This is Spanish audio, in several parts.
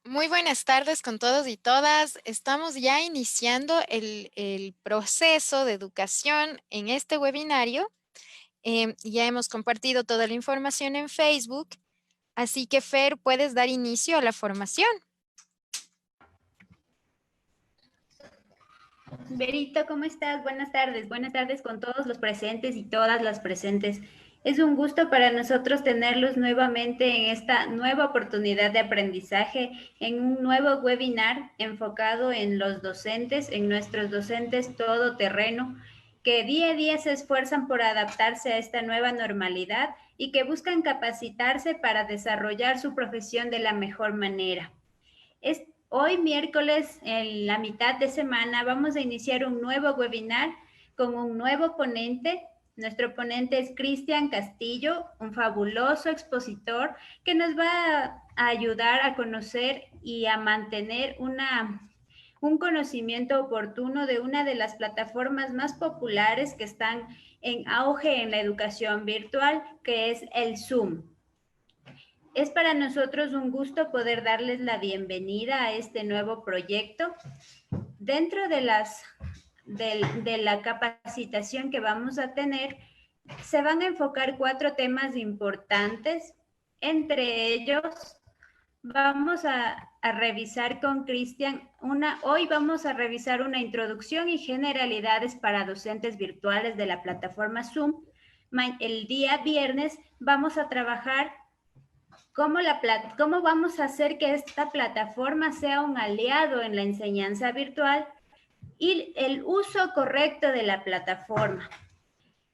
Muy buenas tardes con todos y todas. Estamos ya iniciando el proceso de educación en este webinario. Ya hemos compartido toda la información en Facebook, así que Fer, puedes dar inicio a la formación. Berito, ¿cómo estás? Buenas tardes. Buenas tardes con todos los presentes y todas las presentes. Es un gusto para nosotros tenerlos nuevamente en esta nueva oportunidad de aprendizaje, en un nuevo webinar enfocado en los docentes, en nuestros docentes todoterreno, que día a día se esfuerzan por adaptarse a esta nueva normalidad y que buscan capacitarse para desarrollar su profesión de la mejor manera. Hoy miércoles, en la mitad de semana, vamos a iniciar un nuevo webinar con un nuevo ponente. Nuestro ponente es Cristian Castillo, un fabuloso expositor que nos va a ayudar a conocer y a mantener un conocimiento oportuno de una de las plataformas más populares que están en auge en la educación virtual, que es el Zoom. Es para nosotros un gusto poder darles la bienvenida a este nuevo proyecto. Dentro de la capacitación que vamos a tener, se van a enfocar 4 temas importantes. Entre ellos, vamos a revisar con Cristian hoy vamos a revisar una introducción y generalidades para docentes virtuales de la plataforma Zoom. El día viernes vamos a trabajar cómo vamos a hacer que esta plataforma sea un aliado en la enseñanza virtual y el uso correcto de la plataforma.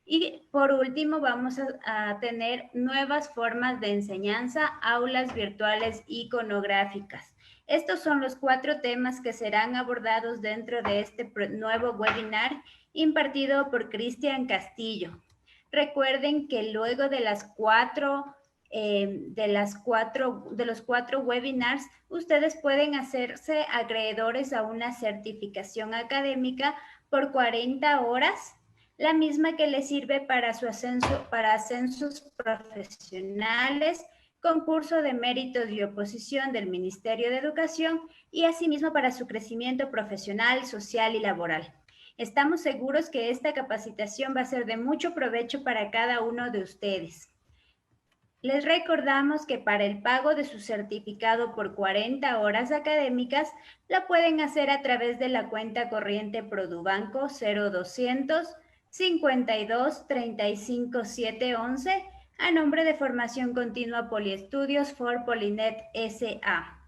Y por último, vamos a tener nuevas formas de enseñanza, aulas virtuales iconográficas. Estos son los 4 temas que serán abordados dentro de este nuevo webinar impartido por Cristian Castillo. Recuerden que luego de los 4 webinars, ustedes pueden hacerse acreedores a una certificación académica por 40 horas, la misma que les sirve para su ascenso, para ascensos profesionales, concurso de méritos y oposición del Ministerio de Educación y asimismo para su crecimiento profesional, social y laboral. Estamos seguros que esta capacitación va a ser de mucho provecho para cada uno de ustedes. Les recordamos que para el pago de su certificado por 40 horas académicas, la pueden hacer a través de la cuenta corriente Produbanco 0200 52 35 711 a nombre de Formación Continua Poliestudios for Polinet S.A.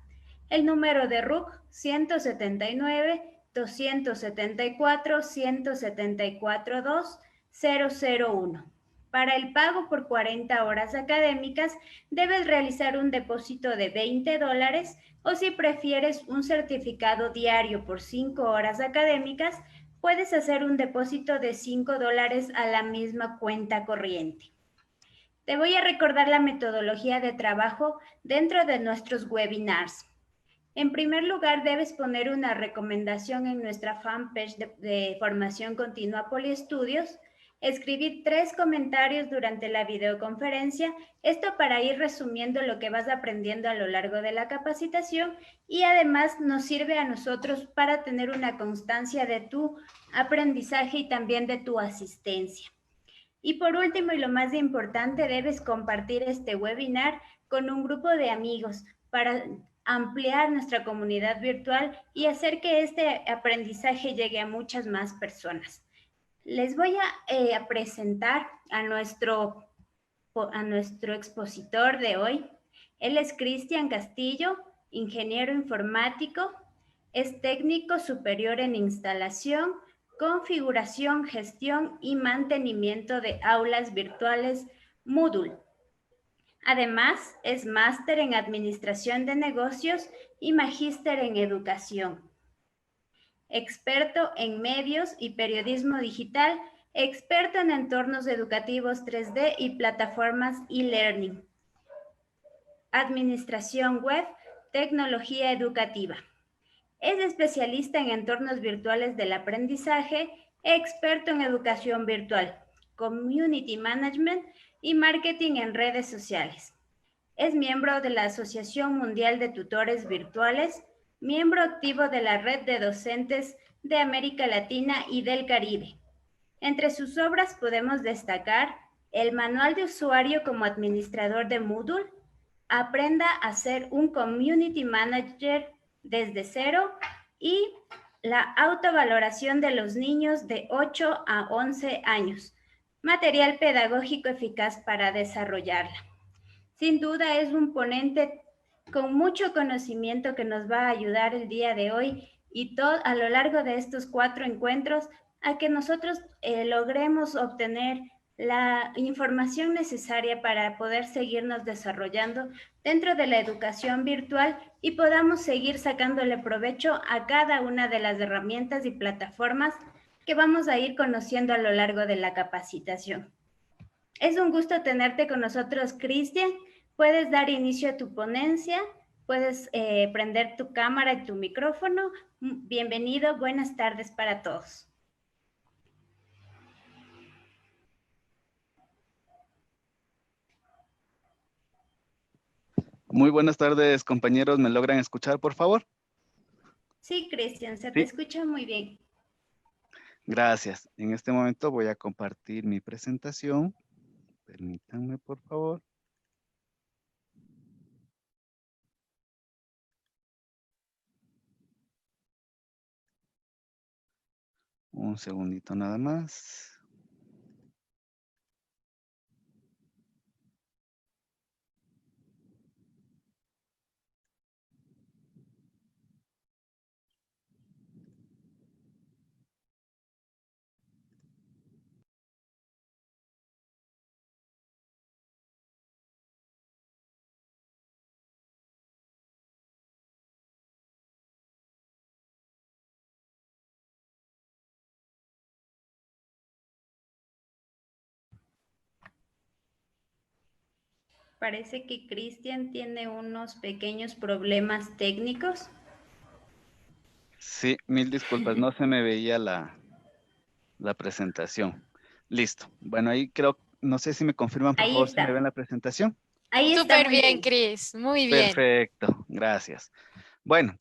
El número de RUC 179 274 174 2 001. Para el pago por 40 horas académicas, debes realizar un depósito de $20 o si prefieres un certificado diario por 5 horas académicas, puedes hacer un depósito de $5 a la misma cuenta corriente. Te voy a recordar la metodología de trabajo dentro de nuestros webinars. En primer lugar, debes poner una recomendación en nuestra fanpage de Formación Continua Poliestudios, escribir 3 comentarios durante la videoconferencia, esto para ir resumiendo lo que vas aprendiendo a lo largo de la capacitación y además nos sirve a nosotros para tener una constancia de tu aprendizaje y también de tu asistencia. Y por último y lo más importante, debes compartir este webinar con un grupo de amigos para ampliar nuestra comunidad virtual y hacer que este aprendizaje llegue a muchas más personas. Les voy a presentar a nuestro expositor de hoy. Él es Cristian Castillo, ingeniero informático, es técnico superior en instalación, configuración, gestión y mantenimiento de aulas virtuales Moodle. Además, es máster en administración de negocios y magíster en educación. Experto en medios y periodismo digital, experto en entornos educativos 3D y plataformas e-learning. Administración web, tecnología educativa. Es especialista en entornos virtuales del aprendizaje, experto en educación virtual, community management y marketing en redes sociales. Es miembro de la Asociación Mundial de Tutores Virtuales, miembro activo de la Red de Docentes de América Latina y del Caribe. Entre sus obras podemos destacar el Manual de Usuario como Administrador de Moodle, Aprenda a ser un Community Manager desde cero y la autovaloración de los niños de 8 a 11 años, material pedagógico eficaz para desarrollarla. Sin duda es un ponente con mucho conocimiento que nos va a ayudar el día de hoy y a lo largo de estos 4 encuentros a que nosotros logremos obtener la información necesaria para poder seguirnos desarrollando dentro de la educación virtual y podamos seguir sacándole provecho a cada una de las herramientas y plataformas que vamos a ir conociendo a lo largo de la capacitación. Es un gusto tenerte con nosotros, Cristian. Puedes dar inicio a tu ponencia, puedes prender tu cámara y tu micrófono. Bienvenido, buenas tardes para todos. Muy buenas tardes, compañeros. ¿Me logran escuchar, por favor? Sí, Cristian, se te Sí. escucha muy bien. Gracias. En este momento voy a compartir mi presentación. Permítanme, por favor. Un segundito nada más. Parece que Cristian tiene unos pequeños problemas técnicos. Sí, mil disculpas. No se me veía la presentación. Listo. Bueno, ahí creo, no sé si me confirman, por Ahí favor, si me está. ven la presentación. Ahí está Súper muy bien, bien. Cris, muy bien. Perfecto. Gracias. Bueno.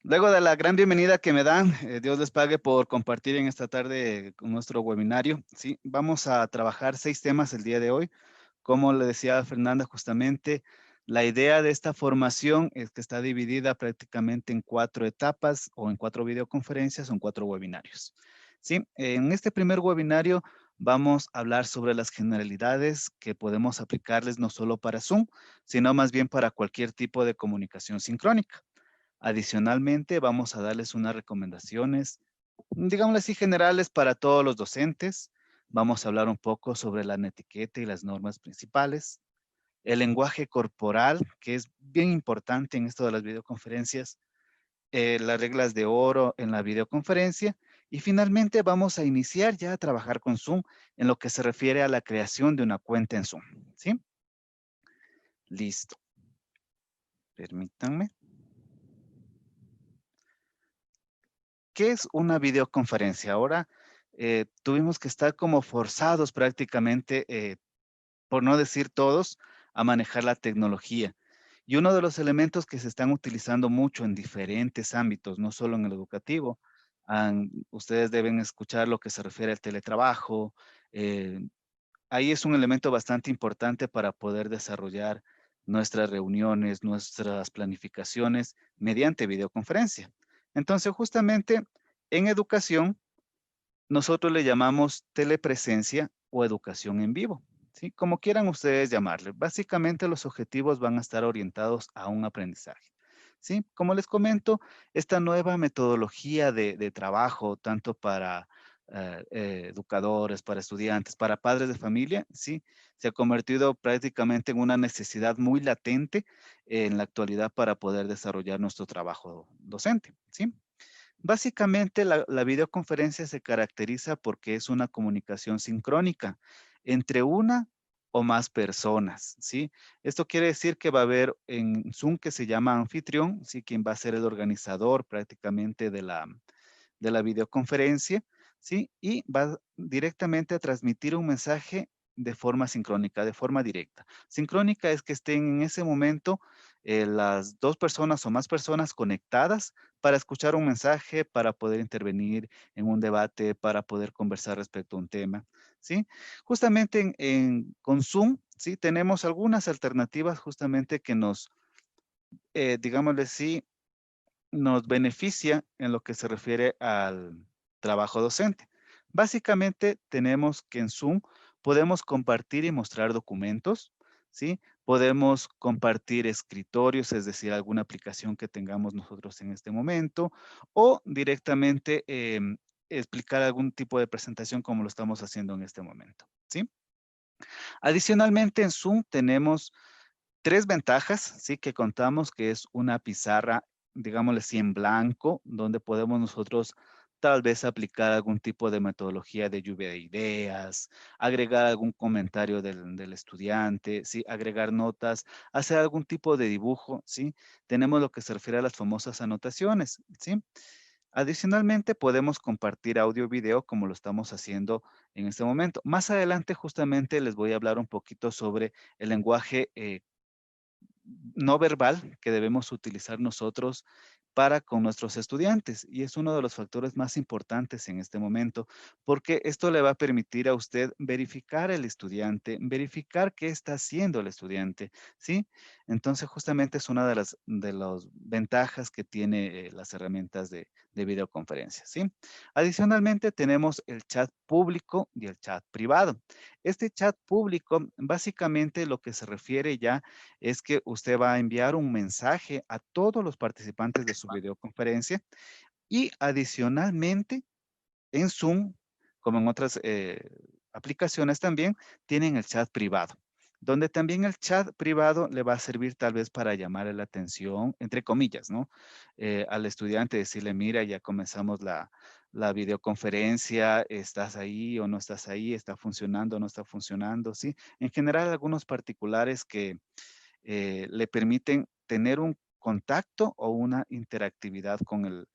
Luego de la gran bienvenida que me dan, Dios les pague por compartir en esta tarde nuestro webinario. Sí, vamos a trabajar 6 temas el día de hoy. Como le decía Fernanda justamente, la idea de esta formación es que está dividida prácticamente en 4 etapas o en 4 videoconferencias o en 4 webinarios. Sí, en este primer webinario vamos a hablar sobre las generalidades que podemos aplicarles no solo para Zoom, sino más bien para cualquier tipo de comunicación sincrónica. Adicionalmente, vamos a darles unas recomendaciones, digámoslo así, generales para todos los docentes. Vamos a hablar un poco sobre la netiqueta y las normas principales. El lenguaje corporal, que es bien importante en esto de las videoconferencias. Las reglas de oro en la videoconferencia. Y finalmente vamos a iniciar ya a trabajar con Zoom en lo que se refiere a la creación de una cuenta en Zoom. ¿Sí? Listo. Permítanme. ¿Qué es una videoconferencia? Ahora tuvimos que estar como forzados prácticamente, por no decir todos, a manejar la tecnología. Y uno de los elementos que se están utilizando mucho en diferentes ámbitos, no solo en el educativo, ustedes deben escuchar lo que se refiere al teletrabajo. Ahí es un elemento bastante importante para poder desarrollar nuestras reuniones, nuestras planificaciones mediante videoconferencia. Entonces, justamente en educación, nosotros le llamamos telepresencia o educación en vivo, ¿sí? Como quieran ustedes llamarle. Básicamente los objetivos van a estar orientados a un aprendizaje, ¿sí? Como les comento, esta nueva metodología de trabajo, tanto para educadores, para estudiantes, para padres de familia, ¿sí? Se ha convertido prácticamente en una necesidad muy latente en la actualidad para poder desarrollar nuestro trabajo docente, ¿sí? Básicamente, la videoconferencia se caracteriza porque es una comunicación sincrónica entre una o más personas, ¿sí? Esto quiere decir que va a haber en Zoom que se llama anfitrión, ¿sí? Quien va a ser el organizador prácticamente de la videoconferencia, ¿sí? Y va directamente a transmitir un mensaje de forma sincrónica, de forma directa. Sincrónica es que estén en ese momento las dos personas o más personas conectadas para escuchar un mensaje, para poder intervenir en un debate, para poder conversar respecto a un tema, ¿sí? Justamente con Zoom, ¿sí? Tenemos algunas alternativas justamente que nos, digámosle así, nos beneficia en lo que se refiere al trabajo docente. Básicamente tenemos que en Zoom podemos compartir y mostrar documentos, ¿sí? Podemos compartir escritorios, es decir, alguna aplicación que tengamos nosotros en este momento, o directamente explicar algún tipo de presentación como lo estamos haciendo en este momento, ¿sí? Adicionalmente, en Zoom tenemos tres ventajas, sí, que contamos, que es una pizarra, digámosle así, en blanco, donde podemos nosotros tal vez aplicar algún tipo de metodología de lluvia de ideas, agregar algún comentario del estudiante, sí, agregar notas, hacer algún tipo de dibujo, sí. Tenemos lo que se refiere a las famosas anotaciones, sí. Adicionalmente, podemos compartir audio y video como lo estamos haciendo en este momento. Más adelante, justamente, les voy a hablar un poquito sobre el lenguaje no verbal que debemos utilizar nosotros para con nuestros estudiantes. Y es uno de los factores más importantes en este momento, porque esto le va a permitir a usted verificar el estudiante, verificar qué está haciendo el estudiante, ¿sí? Entonces, justamente es una de las ventajas que tiene las herramientas de videoconferencia, ¿sí? Adicionalmente, tenemos el chat público y el chat privado. Este chat público, básicamente lo que se refiere ya es que usted va a enviar un mensaje a todos los participantes de su videoconferencia y adicionalmente en Zoom, como en otras aplicaciones también, tienen el chat privado, donde también el chat privado le va a servir tal vez para llamarle la atención, entre comillas, ¿no? Al estudiante, decirle, mira, ya comenzamos la videoconferencia, ¿estás ahí o no estás ahí? ¿Está funcionando o no está funcionando? ¿Sí? En general, algunos particulares que le permiten tener un contacto o una interactividad con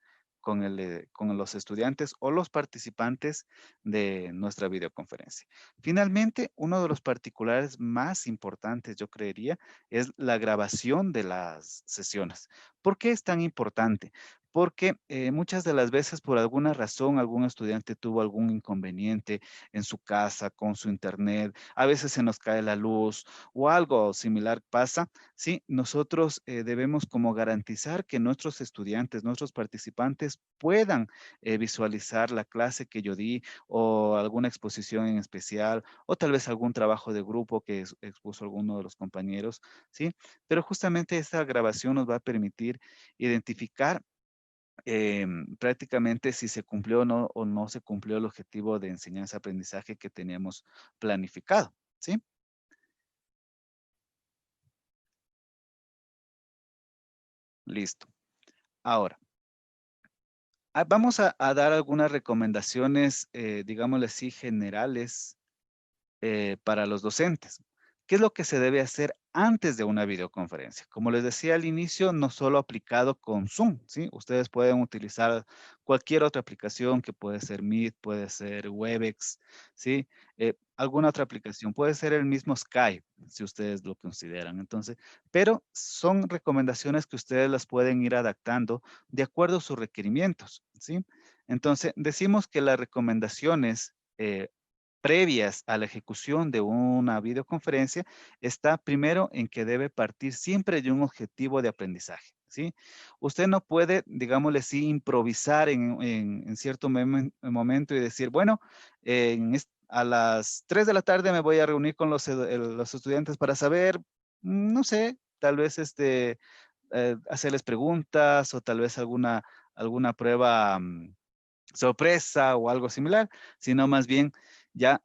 los estudiantes o los participantes de nuestra videoconferencia. Finalmente, uno de los particulares más importantes, yo creería, es la grabación de las sesiones. ¿Por qué es tan importante? Porque muchas de las veces, por alguna razón, algún estudiante tuvo algún inconveniente en su casa, con su internet, a veces se nos cae la luz, o algo similar pasa, sí, nosotros debemos como garantizar que nuestros estudiantes, nuestros participantes puedan visualizar la clase que yo di o alguna exposición en especial o tal vez algún trabajo de grupo que expuso alguno de los compañeros, ¿sí? Pero justamente esta grabación nos va a permitir identificar prácticamente si se cumplió o no se cumplió el objetivo de enseñanza-aprendizaje que teníamos planificado, ¿sí? Listo. Ahora, vamos a dar algunas recomendaciones, digámosle así, generales para los docentes. ¿Qué es lo que se debe hacer antes de una videoconferencia? Como les decía al inicio, no solo aplicado con Zoom, ¿sí? Ustedes pueden utilizar cualquier otra aplicación que puede ser Meet, puede ser Webex, ¿sí? Alguna otra aplicación, puede ser el mismo Skype, si ustedes lo consideran. Entonces, pero son recomendaciones que ustedes las pueden ir adaptando de acuerdo a sus requerimientos, ¿sí? Entonces, decimos que las recomendaciones previas a la ejecución de una videoconferencia está primero en que debe partir siempre de un objetivo de aprendizaje, ¿sí? Usted no puede, digámosle así, improvisar en cierto momento y decir, bueno, a las 3 de la tarde me voy a reunir con los estudiantes para saber, no sé, tal vez hacerles preguntas o tal vez alguna prueba sorpresa o algo similar, sino más bien ya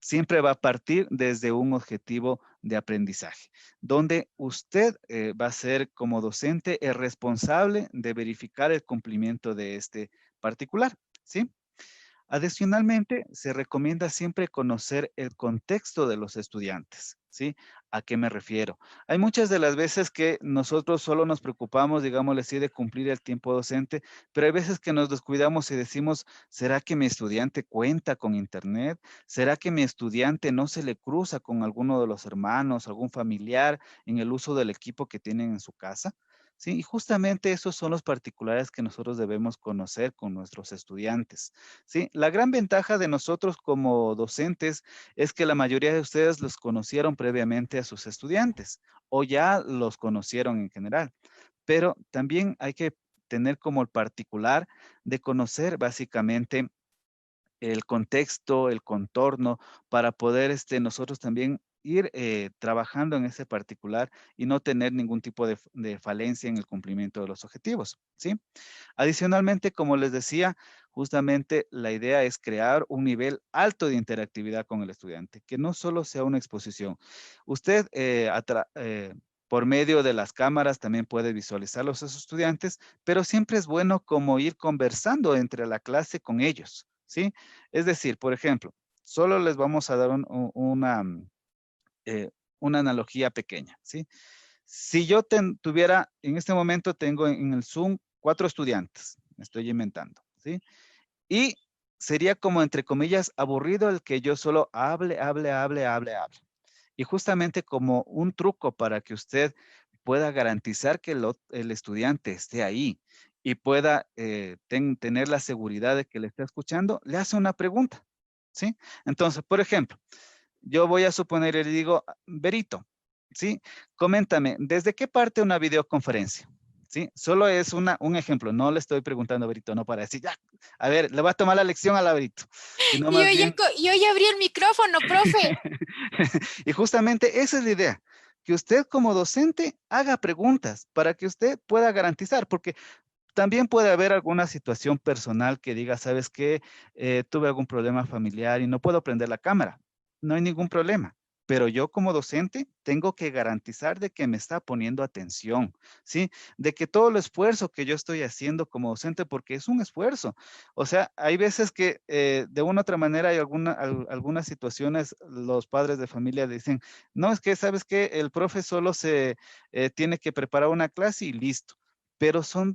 siempre va a partir desde un objetivo de aprendizaje, donde usted va a ser como docente el responsable de verificar el cumplimiento de este particular, ¿sí? Adicionalmente, se recomienda siempre conocer el contexto de los estudiantes, ¿sí? ¿A qué me refiero? Hay muchas de las veces que nosotros solo nos preocupamos, digámosle así, de cumplir el tiempo docente, pero hay veces que nos descuidamos y decimos, ¿será que mi estudiante cuenta con internet? ¿Será que mi estudiante no se le cruza con alguno de los hermanos, algún familiar en el uso del equipo que tienen en su casa? Sí, y justamente esos son los particulares que nosotros debemos conocer con nuestros estudiantes. Sí, la gran ventaja de nosotros como docentes es que la mayoría de ustedes los conocieron previamente a sus estudiantes o ya los conocieron en general, pero también hay que tener como el particular de conocer básicamente el contexto, el contorno, para poder nosotros también ir trabajando en ese particular y no tener ningún tipo de falencia en el cumplimiento de los objetivos, ¿sí? Adicionalmente, como les decía, justamente la idea es crear un nivel alto de interactividad con el estudiante, que no solo sea una exposición. Usted, por medio de las cámaras, también puede visualizarlos a sus estudiantes, pero siempre es bueno como ir conversando entre la clase con ellos, ¿sí? Es decir, por ejemplo, solo les vamos a dar eh, una analogía pequeña, ¿sí? Si yo tuviera, en este momento tengo en el Zoom 4 estudiantes, me estoy inventando, ¿sí? Y sería como, entre comillas, aburrido el que yo solo hable. Y justamente como un truco para que usted pueda garantizar que el estudiante esté ahí y pueda tener la seguridad de que le está escuchando, le hace una pregunta, ¿sí? Entonces, por ejemplo, yo voy a suponer y le digo, Berito, ¿sí? Coméntame, ¿desde qué parte una videoconferencia? ¿Sí? Solo es un ejemplo, no le estoy preguntando a Berito, no para decir, ya, a ver, le va a tomar la lección a la Berito, sino más bien. Yo ya abrí el micrófono, profe. Y justamente esa es la idea, que usted como docente haga preguntas para que usted pueda garantizar, porque también puede haber alguna situación personal que diga, ¿sabes qué? Tuve algún problema familiar y no puedo prender la cámara. No hay ningún problema. Pero yo como docente tengo que garantizar de que me está poniendo atención, ¿sí? De que todo el esfuerzo que yo estoy haciendo como docente, porque es un esfuerzo. O sea, hay veces que de una u otra manera hay algunas situaciones, los padres de familia dicen, no, es que, ¿sabes qué? El profe solo se tiene que preparar una clase y listo, pero son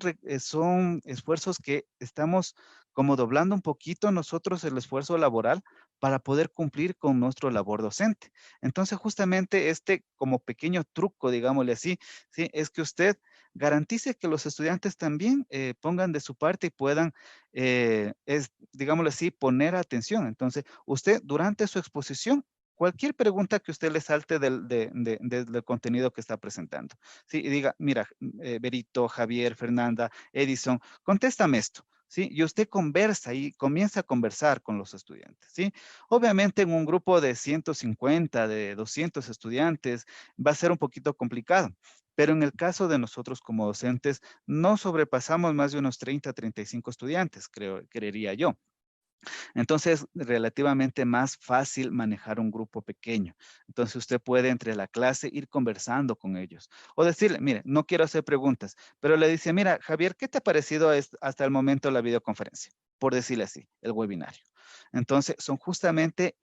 esfuerzos que estamos como doblando un poquito nosotros el esfuerzo laboral para poder cumplir con nuestro labor docente. Entonces, justamente como pequeño truco, digámosle así, ¿sí? Es que usted garantice que los estudiantes también pongan de su parte y puedan, digámosle así, poner atención. Entonces, usted durante su exposición, cualquier pregunta que usted le salte del contenido que está presentando. Sí, y diga, mira, Berito, Javier, Fernanda, Edison, contéstame esto. ¿Sí? Y usted conversa y comienza a conversar con los estudiantes, ¿sí? Obviamente en un grupo de 150, de 200 estudiantes, va a ser un poquito complicado, pero en el caso de nosotros como docentes, no sobrepasamos más de unos 30, 35 estudiantes, creería yo. Entonces, relativamente más fácil manejar un grupo pequeño. Entonces, usted puede entre la clase ir conversando con ellos o decirle, mire, no quiero hacer preguntas, pero le dice, mira, Javier, ¿qué te ha parecido hasta el momento la videoconferencia? Por decirle así, el webinario. Entonces, son justamente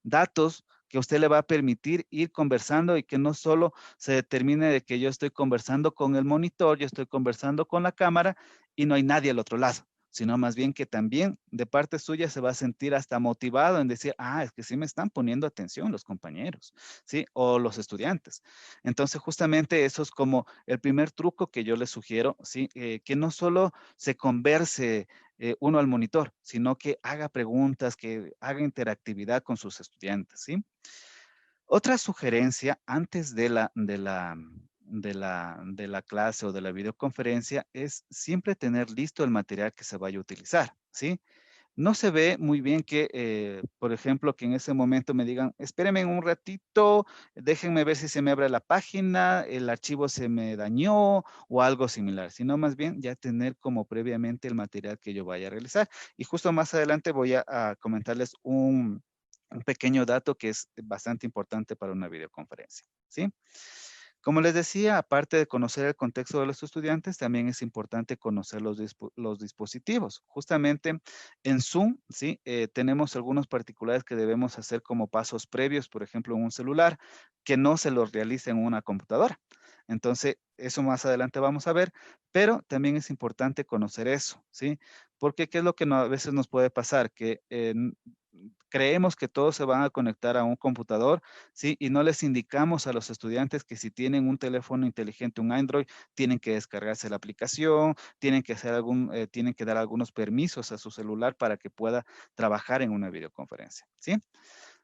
datos que a usted le va a permitir ir conversando y que no solo se determine de que yo estoy conversando con el monitor, yo estoy conversando con la cámara y no hay nadie al otro lado, sino más bien que también de parte suya se va a sentir hasta motivado en decir, ah, es que sí me están poniendo atención los compañeros, ¿sí? O los estudiantes. Entonces, justamente eso es como el primer truco que yo les sugiero, ¿sí? Que no solo se converse uno al monitor, sino que haga preguntas, que haga interactividad con sus estudiantes, ¿sí? Otra sugerencia antes de la clase o de la videoconferencia es siempre tener listo el material que se vaya a utilizar, ¿sí? No se ve muy bien que, por ejemplo, que en ese momento me digan, espérenme un ratito, déjenme ver si se me abre la página, el archivo se me dañó o algo similar, sino más bien ya tener como previamente el material que yo vaya a realizar. Y justo más adelante voy a comentarles un pequeño dato que es bastante importante para una videoconferencia, ¿sí? Como les decía, aparte de conocer el contexto de los estudiantes, también es importante conocer los dispositivos. Justamente en Zoom, ¿sí? Tenemos algunos particulares que debemos hacer como pasos previos, por ejemplo, en un celular, que no se los realice en una computadora. Entonces, eso más adelante vamos a ver, pero también es importante conocer eso, ¿sí? Porque ¿qué es lo que a veces nos puede pasar? Que creemos que todos se van a conectar a un computador, ¿sí? Y no les indicamos a los estudiantes que si tienen un teléfono inteligente, un Android, tienen que descargarse la aplicación, tienen que dar algunos permisos a su celular para que pueda trabajar en una videoconferencia, ¿sí?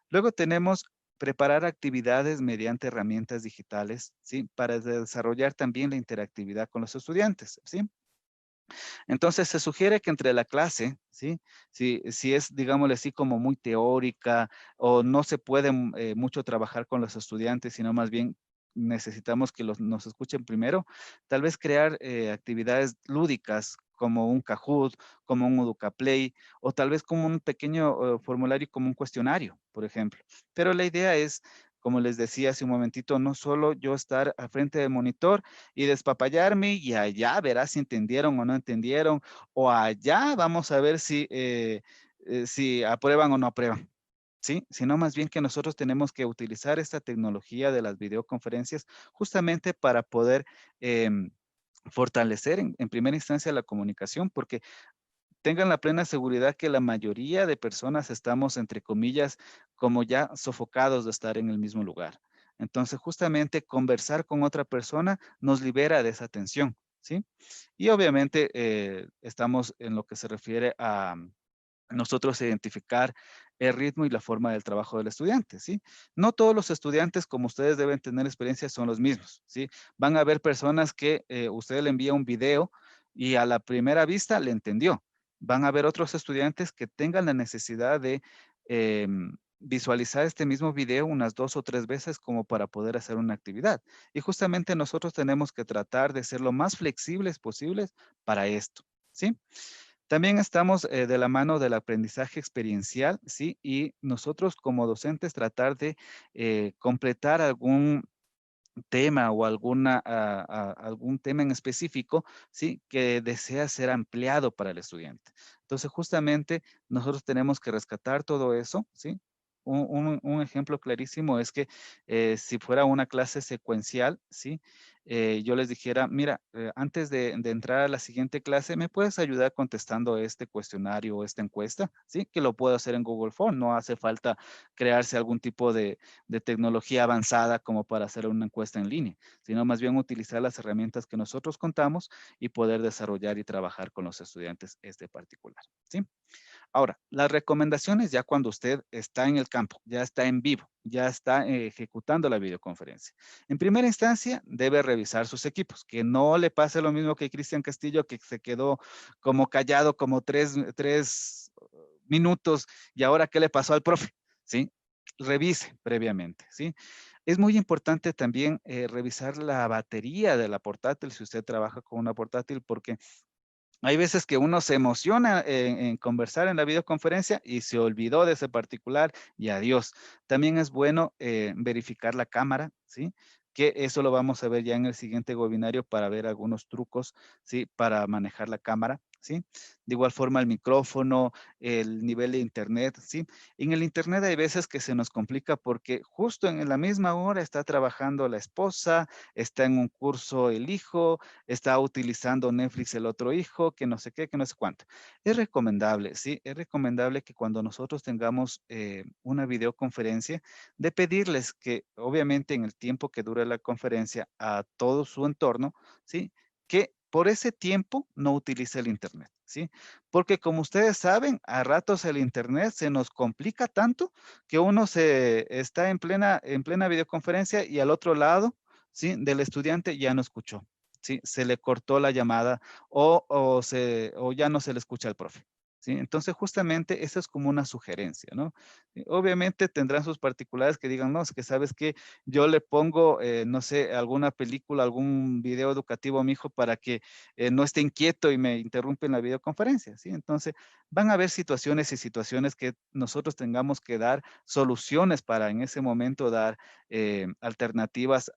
Luego tenemos preparar actividades mediante herramientas digitales, ¿sí? Para desarrollar también la interactividad con los estudiantes, ¿sí? Entonces, se sugiere que entre la clase, ¿sí? Si es, digámosle así, como muy teórica o no se puede mucho trabajar con los estudiantes, sino más bien necesitamos que nos escuchen primero, tal vez crear actividades lúdicas como un Kahoot, como un Educaplay, o tal vez como un pequeño formulario, como un cuestionario, por ejemplo. Pero la idea es, como les decía hace un momentito, no solo yo estar al frente del monitor y despapallarme y allá verás si entendieron o no entendieron, o allá vamos a ver si aprueban o no aprueban, ¿sí? Sino más bien que nosotros tenemos que utilizar esta tecnología de las videoconferencias justamente para poder fortalecer en primera instancia la comunicación, porque tengan la plena seguridad que la mayoría de personas estamos, entre comillas, como ya sofocados de estar en el mismo lugar. Entonces, justamente conversar con otra persona nos libera de esa tensión, ¿sí? Y obviamente estamos en lo que se refiere a nosotros identificar el ritmo y la forma del trabajo del estudiante, ¿sí? No todos los estudiantes, como ustedes deben tener experiencia, son los mismos, ¿sí? Van a haber personas que usted le envía un video y a la primera vista le entendió. Van a haber otros estudiantes que tengan la necesidad de visualizar este mismo video unas 2 o 3 veces como para poder hacer una actividad. Y justamente nosotros tenemos que tratar de ser lo más flexibles posibles para esto, ¿sí? También estamos de la mano del aprendizaje experiencial, ¿sí? Y nosotros como docentes tratar de completar algún tema o algún tema en específico, ¿sí? Que desea ser ampliado para el estudiante. Entonces, justamente nosotros tenemos que rescatar todo eso, ¿sí? Un ejemplo clarísimo es que si fuera una clase secuencial, ¿sí? Yo les dijera, mira, antes de entrar a la siguiente clase, ¿me puedes ayudar contestando este cuestionario o esta encuesta? ¿Sí? Que lo puedo hacer en Google Form, no hace falta crearse algún tipo de tecnología avanzada como para hacer una encuesta en línea, sino más bien utilizar las herramientas que nosotros contamos y poder desarrollar y trabajar con los estudiantes este particular, ¿sí? Ahora, las recomendaciones ya cuando usted está en el campo, ya está en vivo, ya está ejecutando la videoconferencia. En primera instancia, debe revisar sus equipos, que no le pase lo mismo que Cristian Castillo, que se quedó como callado como tres minutos y ahora, ¿qué le pasó al profe? ¿Sí? Revise previamente, ¿sí? Es muy importante también revisar la batería de la portátil si usted trabaja con una portátil, porque hay veces que uno se emociona en conversar en la videoconferencia y se olvidó de ese particular y adiós. También es bueno verificar la cámara, ¿sí? Que eso lo vamos a ver ya en el siguiente webinario para ver algunos trucos, ¿sí? Para manejar la cámara, ¿sí? De igual forma el micrófono, el nivel de internet, ¿sí? En el internet hay veces que se nos complica porque justo en la misma hora está trabajando la esposa, está en un curso el hijo, está utilizando Netflix el otro hijo, que no sé qué, que no sé cuánto. Es recomendable, sí, es recomendable que cuando nosotros tengamos una videoconferencia, de pedirles que obviamente en el tiempo que dure la conferencia a todo su entorno, sí, que por ese tiempo no utilice el internet, ¿sí? Porque como ustedes saben, a ratos el internet se nos complica tanto que uno se está en plena videoconferencia y al otro lado, ¿sí? Del estudiante ya no escuchó. ¿Sí? Se le cortó la llamada o ya no se le escucha al profe. ¿Sí? Entonces, justamente eso es como una sugerencia, ¿no? Obviamente tendrán sus particulares que digan, no, es que sabes que yo le pongo, no sé, alguna película, algún video educativo a mi hijo para que no esté inquieto y me interrumpe en la videoconferencia, ¿sí? Entonces, van a haber situaciones y situaciones que nosotros tengamos que dar soluciones para en ese momento dar alternativas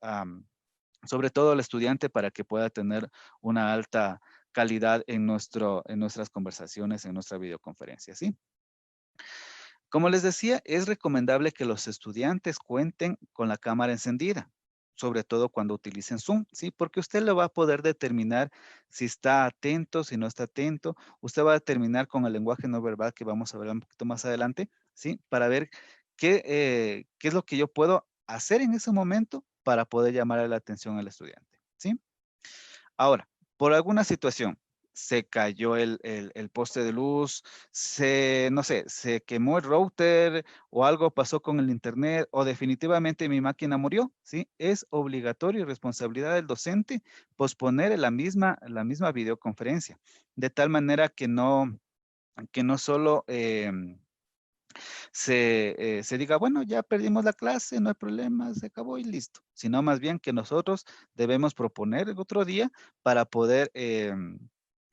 sobre todo al estudiante para que pueda tener una alta calidad en nuestras conversaciones, en nuestra videoconferencia, ¿sí? Como les decía, es recomendable que los estudiantes cuenten con la cámara encendida, sobre todo cuando utilicen Zoom, ¿sí? Porque usted lo va a poder determinar si está atento, si no está atento. Usted va a determinar con el lenguaje no verbal, que vamos a ver un poquito más adelante, ¿sí? Para ver qué es lo que yo puedo hacer en ese momento para poder llamar la atención al estudiante, ¿sí? Ahora, por alguna situación, se cayó el poste de luz, no sé, se quemó el router o algo pasó con el internet o definitivamente mi máquina murió, ¿sí? Es obligatorio y responsabilidad del docente posponer la misma videoconferencia, de tal manera que no solo se diga, bueno, ya perdimos la clase, no hay problema, se acabó y listo. Sino más bien que nosotros debemos proponer el otro día para poder,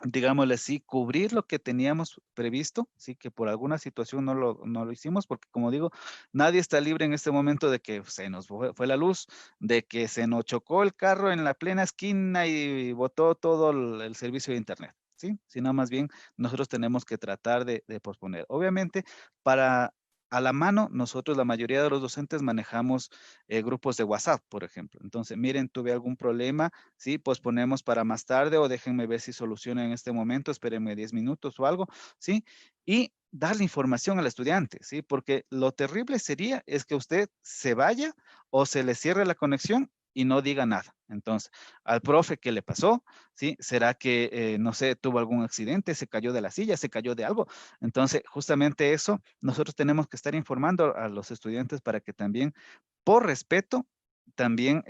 digámosle así, cubrir lo que teníamos previsto, sí, que por alguna situación no lo hicimos, porque como digo, nadie está libre en este momento de que se nos fue la luz, de que se nos chocó el carro en la plena esquina y botó todo el servicio de internet. ¿Sí? Sino más bien nosotros tenemos que tratar de posponer. Obviamente, para a la mano, nosotros, la mayoría de los docentes, manejamos grupos de WhatsApp, por ejemplo. Entonces, miren, tuve algún problema, ¿sí? Posponemos para más tarde o déjenme ver si soluciona en este momento, espérenme 10 minutos o algo, ¿sí? Y darle información al estudiante, ¿sí? Porque lo terrible sería es que usted se vaya o se le cierre la conexión y no diga nada. Entonces, al profe, ¿qué le pasó? ¿Sí? ¿Será que, no sé, tuvo algún accidente, se cayó de la silla, se cayó de algo? Entonces, justamente eso, nosotros tenemos que estar informando a los estudiantes para que también, por respeto, también,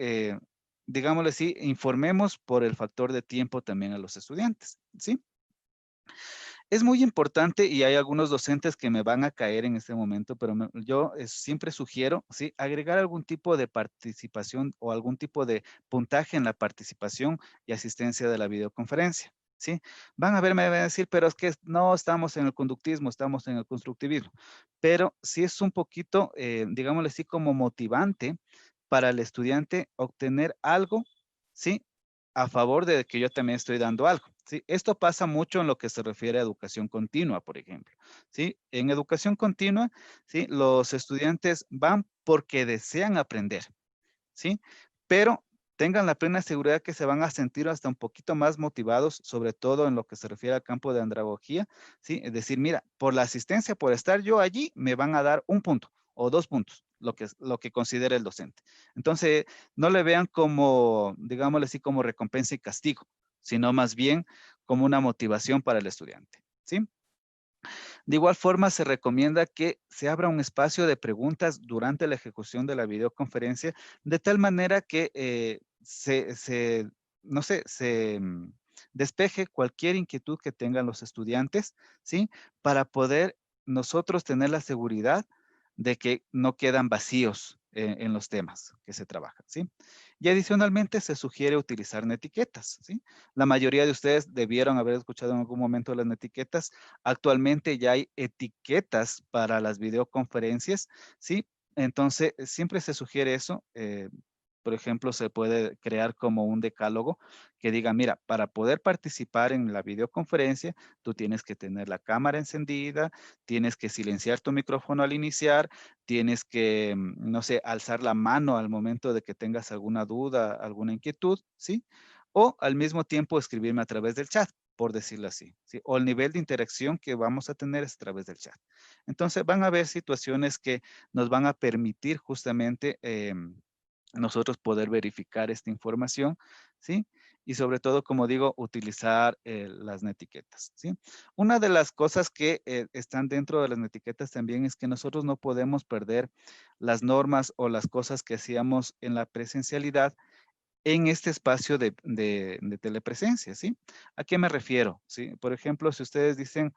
digámosle así, informemos por el factor de tiempo también a los estudiantes, ¿sí? Es muy importante y hay algunos docentes que me van a caer en este momento, pero yo siempre sugiero, ¿sí? Agregar algún tipo de participación o algún tipo de puntaje en la participación y asistencia de la videoconferencia, ¿sí? Van a verme, me van a decir, pero es que no estamos en el conductismo, estamos en el constructivismo, pero sí es un poquito, digámosle así, como motivante para el estudiante obtener algo, ¿sí? A favor de que yo también estoy dando algo, ¿sí? Esto pasa mucho en lo que se refiere a educación continua, por ejemplo, ¿sí? En educación continua, ¿sí? Los estudiantes van porque desean aprender, ¿sí? Pero tengan la plena seguridad que se van a sentir hasta un poquito más motivados, sobre todo en lo que se refiere al campo de andragogía, ¿sí? Es decir, mira, por la asistencia, por estar yo allí, me van a dar 1 punto o 2 puntos, lo que considere el docente. Entonces, no le vean como, digámosle así, como recompensa y castigo, sino más bien como una motivación para el estudiante, ¿sí? De igual forma, se recomienda que se abra un espacio de preguntas durante la ejecución de la videoconferencia, de tal manera que no sé, despeje cualquier inquietud que tengan los estudiantes, ¿sí? Para poder nosotros tener la seguridad de que no quedan vacíos en los temas que se trabajan, ¿sí? Y adicionalmente se sugiere utilizar etiquetas, ¿sí? La mayoría de ustedes debieron haber escuchado en algún momento las etiquetas. Actualmente ya hay etiquetas para las videoconferencias, ¿sí? Entonces, siempre se sugiere eso. Por ejemplo, se puede crear como un decálogo que diga, mira, para poder participar en la videoconferencia, tú tienes que tener la cámara encendida, tienes que silenciar tu micrófono al iniciar, tienes que, no sé, alzar la mano al momento de que tengas alguna duda, alguna inquietud, ¿sí? O al mismo tiempo escribirme a través del chat, por decirlo así, ¿sí? O el nivel de interacción que vamos a tener es a través del chat. Entonces van a haber situaciones que nos van a permitir justamente nosotros poder verificar esta información, ¿sí? Y sobre todo, como digo, utilizar las netiquetas, ¿sí? Una de las cosas que están dentro de las netiquetas también es que nosotros no podemos perder las normas o las cosas que hacíamos en la presencialidad en este espacio de telepresencia, ¿sí? ¿A qué me refiero? ¿Sí? Por ejemplo, si ustedes dicen,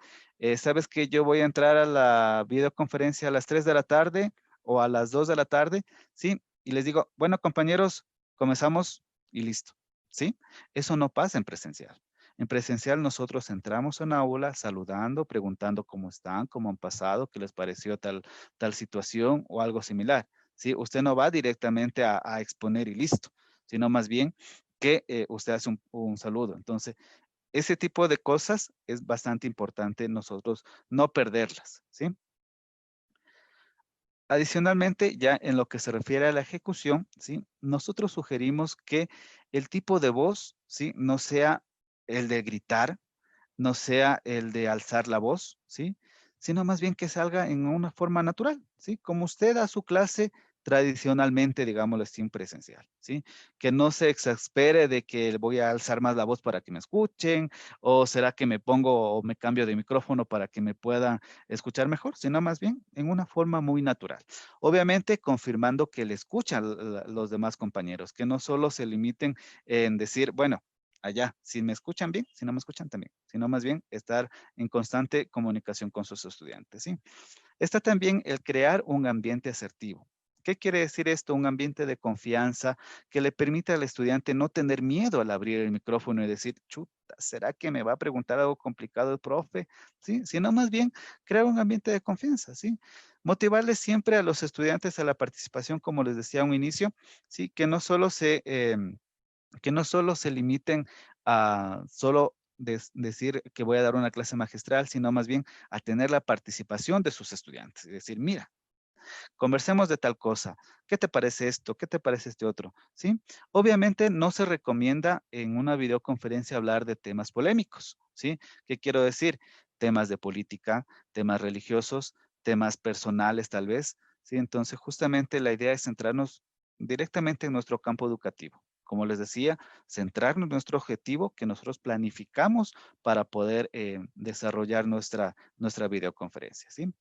¿sabes que yo voy a entrar a la videoconferencia a las 3 de la tarde o a las 2 de la tarde? ¿Sí? Y les digo, bueno, compañeros, comenzamos y listo, ¿sí? Eso no pasa en presencial. En presencial nosotros entramos en aula saludando, preguntando cómo están, cómo han pasado, qué les pareció tal situación o algo similar, ¿sí? Usted no va directamente a exponer y listo, sino más bien que usted hace un saludo. Entonces, ese tipo de cosas es bastante importante nosotros no perderlas, ¿sí? Adicionalmente, ya en lo que se refiere a la ejecución, ¿sí? Nosotros sugerimos que el tipo de voz, ¿sí? No sea el de gritar, no sea el de alzar la voz, ¿sí? Sino más bien que salga en una forma natural, ¿sí? Como usted da su clase tradicionalmente, digámoslo así, presencial, ¿sí? Que no se exaspere de que voy a alzar más la voz para que me escuchen, o será que me pongo o me cambio de micrófono para que me puedan escuchar mejor, sino más bien en una forma muy natural. Obviamente confirmando que le escuchan los demás compañeros, que no solo se limiten en decir, bueno, allá, si me escuchan bien, si no me escuchan también, sino más bien estar en constante comunicación con sus estudiantes, ¿sí? Está también el crear un ambiente asertivo. ¿Qué quiere decir esto? Un ambiente de confianza que le permite al estudiante no tener miedo al abrir el micrófono y decir, chuta, ¿será que me va a preguntar algo complicado el profe? ¿Sí? Sino más bien crear un ambiente de confianza, ¿sí? Motivarles siempre a los estudiantes a la participación, como les decía a un inicio, ¿sí? Que no solo se limiten a solo decir que voy a dar una clase magistral, sino más bien a tener la participación de sus estudiantes. Es decir, mira, conversemos de tal cosa. ¿Qué te parece esto? ¿Qué te parece este otro? ¿Sí? Obviamente no se recomienda en una videoconferencia hablar de temas polémicos. ¿Sí? ¿Qué quiero decir? Temas de política, temas religiosos, temas personales tal vez. ¿Sí? Entonces justamente la idea es centrarnos directamente en nuestro campo educativo. Como les decía, centrarnos en nuestro objetivo que nosotros planificamos para poder desarrollar nuestra videoconferencia. ¿Sí?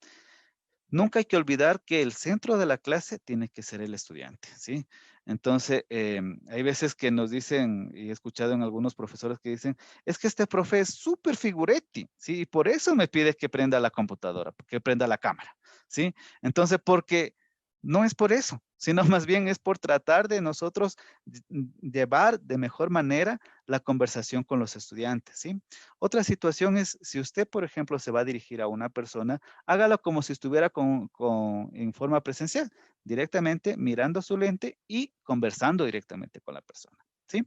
Nunca hay que olvidar que el centro de la clase tiene que ser el estudiante, ¿sí? Entonces, hay veces que nos dicen, y he escuchado en algunos profesores que dicen, es que este profe es súper figuretti, ¿sí? Y por eso me pide que prenda la computadora, que prenda la cámara, ¿sí? Entonces, porque no es por eso, sino más bien es por tratar de nosotros llevar de mejor manera la conversación con los estudiantes, ¿sí? Otra situación es, si usted, por ejemplo, se va a dirigir a una persona, hágalo como si estuviera en forma presencial, directamente mirando su lente y conversando directamente con la persona, ¿sí?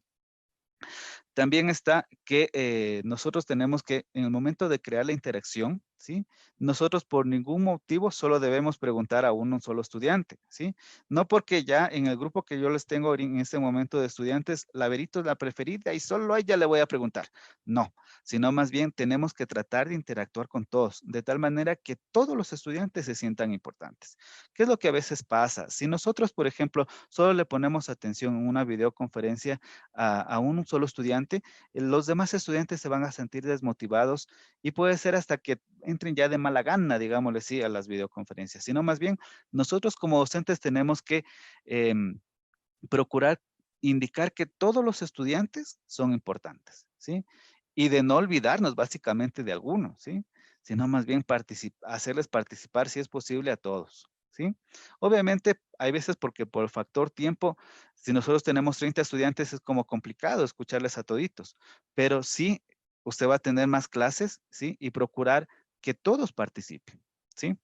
También está que nosotros tenemos que, en el momento de crear la interacción, ¿sí? Nosotros por ningún motivo solo debemos preguntar a un solo estudiante, ¿sí? No porque ya en el grupo que yo les tengo en este momento de estudiantes, la Verito es la preferida y solo a ella le voy a preguntar. No, sino más bien tenemos que tratar de interactuar con todos, de tal manera que todos los estudiantes se sientan importantes. ¿Qué es lo que a veces pasa? Si nosotros, por ejemplo, solo le ponemos atención en una videoconferencia, a un solo estudiante, los demás estudiantes se van a sentir desmotivados y puede ser hasta que entren ya de mala gana, digámosle así, a las videoconferencias, sino más bien nosotros como docentes tenemos que procurar indicar que todos los estudiantes son importantes, ¿sí? Y de no olvidarnos básicamente de algunos, ¿sí? Sino más bien hacerles participar, si es posible, a todos, ¿sí? Obviamente, hay veces porque por el factor tiempo, si nosotros tenemos 30 estudiantes, es como complicado escucharles a toditos, pero sí, usted va a tener más clases, ¿sí? Y procurar que todos participen, ¿sí?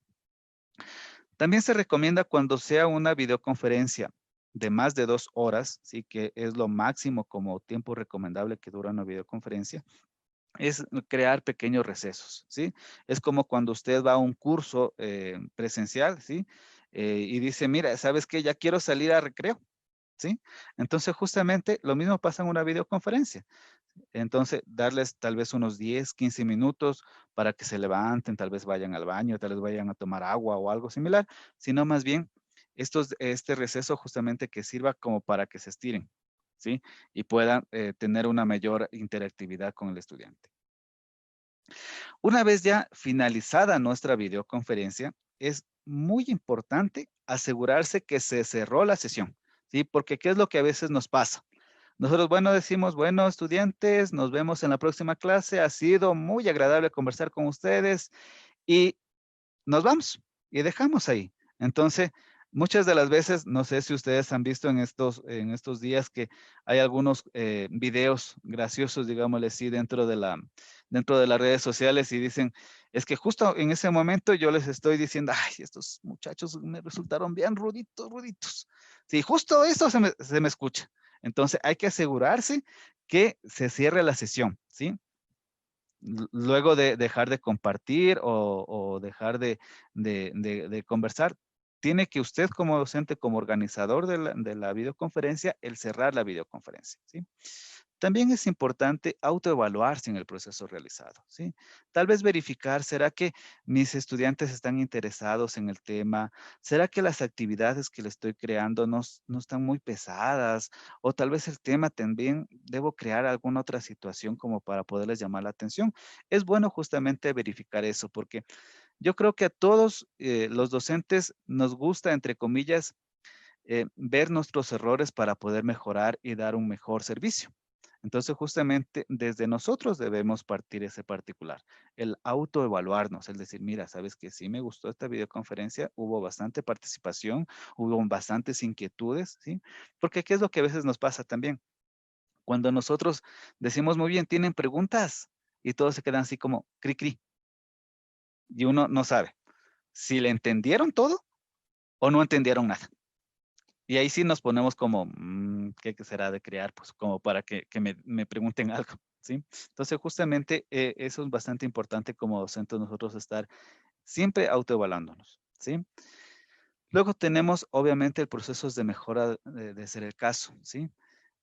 También se recomienda cuando sea una videoconferencia de más de 2 horas, sí, que es lo máximo como tiempo recomendable que dura una videoconferencia, es crear pequeños recesos, ¿sí? Es como cuando usted va a un curso presencial, ¿sí? Y dice, mira, ¿sabes qué? Ya quiero salir a recreo, ¿sí? Entonces, justamente lo mismo pasa en una videoconferencia. Entonces, darles tal vez unos 10, 15 minutos para que se levanten, tal vez vayan al baño, tal vez vayan a tomar agua o algo similar, sino más bien este receso justamente que sirva como para que se estiren, ¿sí? Y puedan tener una mayor interactividad con el estudiante. Una vez ya finalizada nuestra videoconferencia, es muy importante asegurarse que se cerró la sesión, ¿sí? Porque ¿qué es lo que a veces nos pasa? Nosotros, bueno, decimos, bueno, estudiantes, nos vemos en la próxima clase. Ha sido muy agradable conversar con ustedes y nos vamos y dejamos ahí. Entonces, muchas de las veces, no sé si ustedes han visto en estos días que hay algunos videos graciosos, digámosle así, dentro dentro de las redes sociales y dicen, es que justo en ese momento yo les estoy diciendo, ay, estos muchachos me resultaron bien ruditos, ruditos. Sí, justo eso se me escucha. Entonces hay que asegurarse que se cierre la sesión, ¿sí? Luego de dejar de compartir o dejar de conversar, tiene que usted como docente, como organizador de la videoconferencia, el cerrar la videoconferencia, ¿sí? También es importante autoevaluarse en el proceso realizado, ¿sí? Tal vez verificar, ¿será que mis estudiantes están interesados en el tema? ¿Será que las actividades que le estoy creando no están muy pesadas? O tal vez el tema también debo crear alguna otra situación como para poderles llamar la atención. Es bueno justamente verificar eso porque yo creo que a todos los docentes nos gusta, entre comillas, ver nuestros errores para poder mejorar y dar un mejor servicio. Entonces, justamente desde nosotros debemos partir ese particular, el autoevaluarnos, el decir, mira, sabes que sí me gustó esta videoconferencia, hubo bastante participación, hubo bastantes inquietudes, ¿sí? Porque ¿qué es lo que a veces nos pasa también? Cuando nosotros decimos, muy bien, tienen preguntas y todos se quedan así como cri cri y uno no sabe si le entendieron todo o no entendieron nada. Y ahí sí nos ponemos como, ¿qué será de crear? Pues como para que me pregunten algo, ¿sí? Entonces, justamente eso es bastante importante como docentes nosotros estar siempre autoevaluándonos, ¿sí? Luego tenemos, obviamente, el proceso de mejora de ser el caso, ¿sí?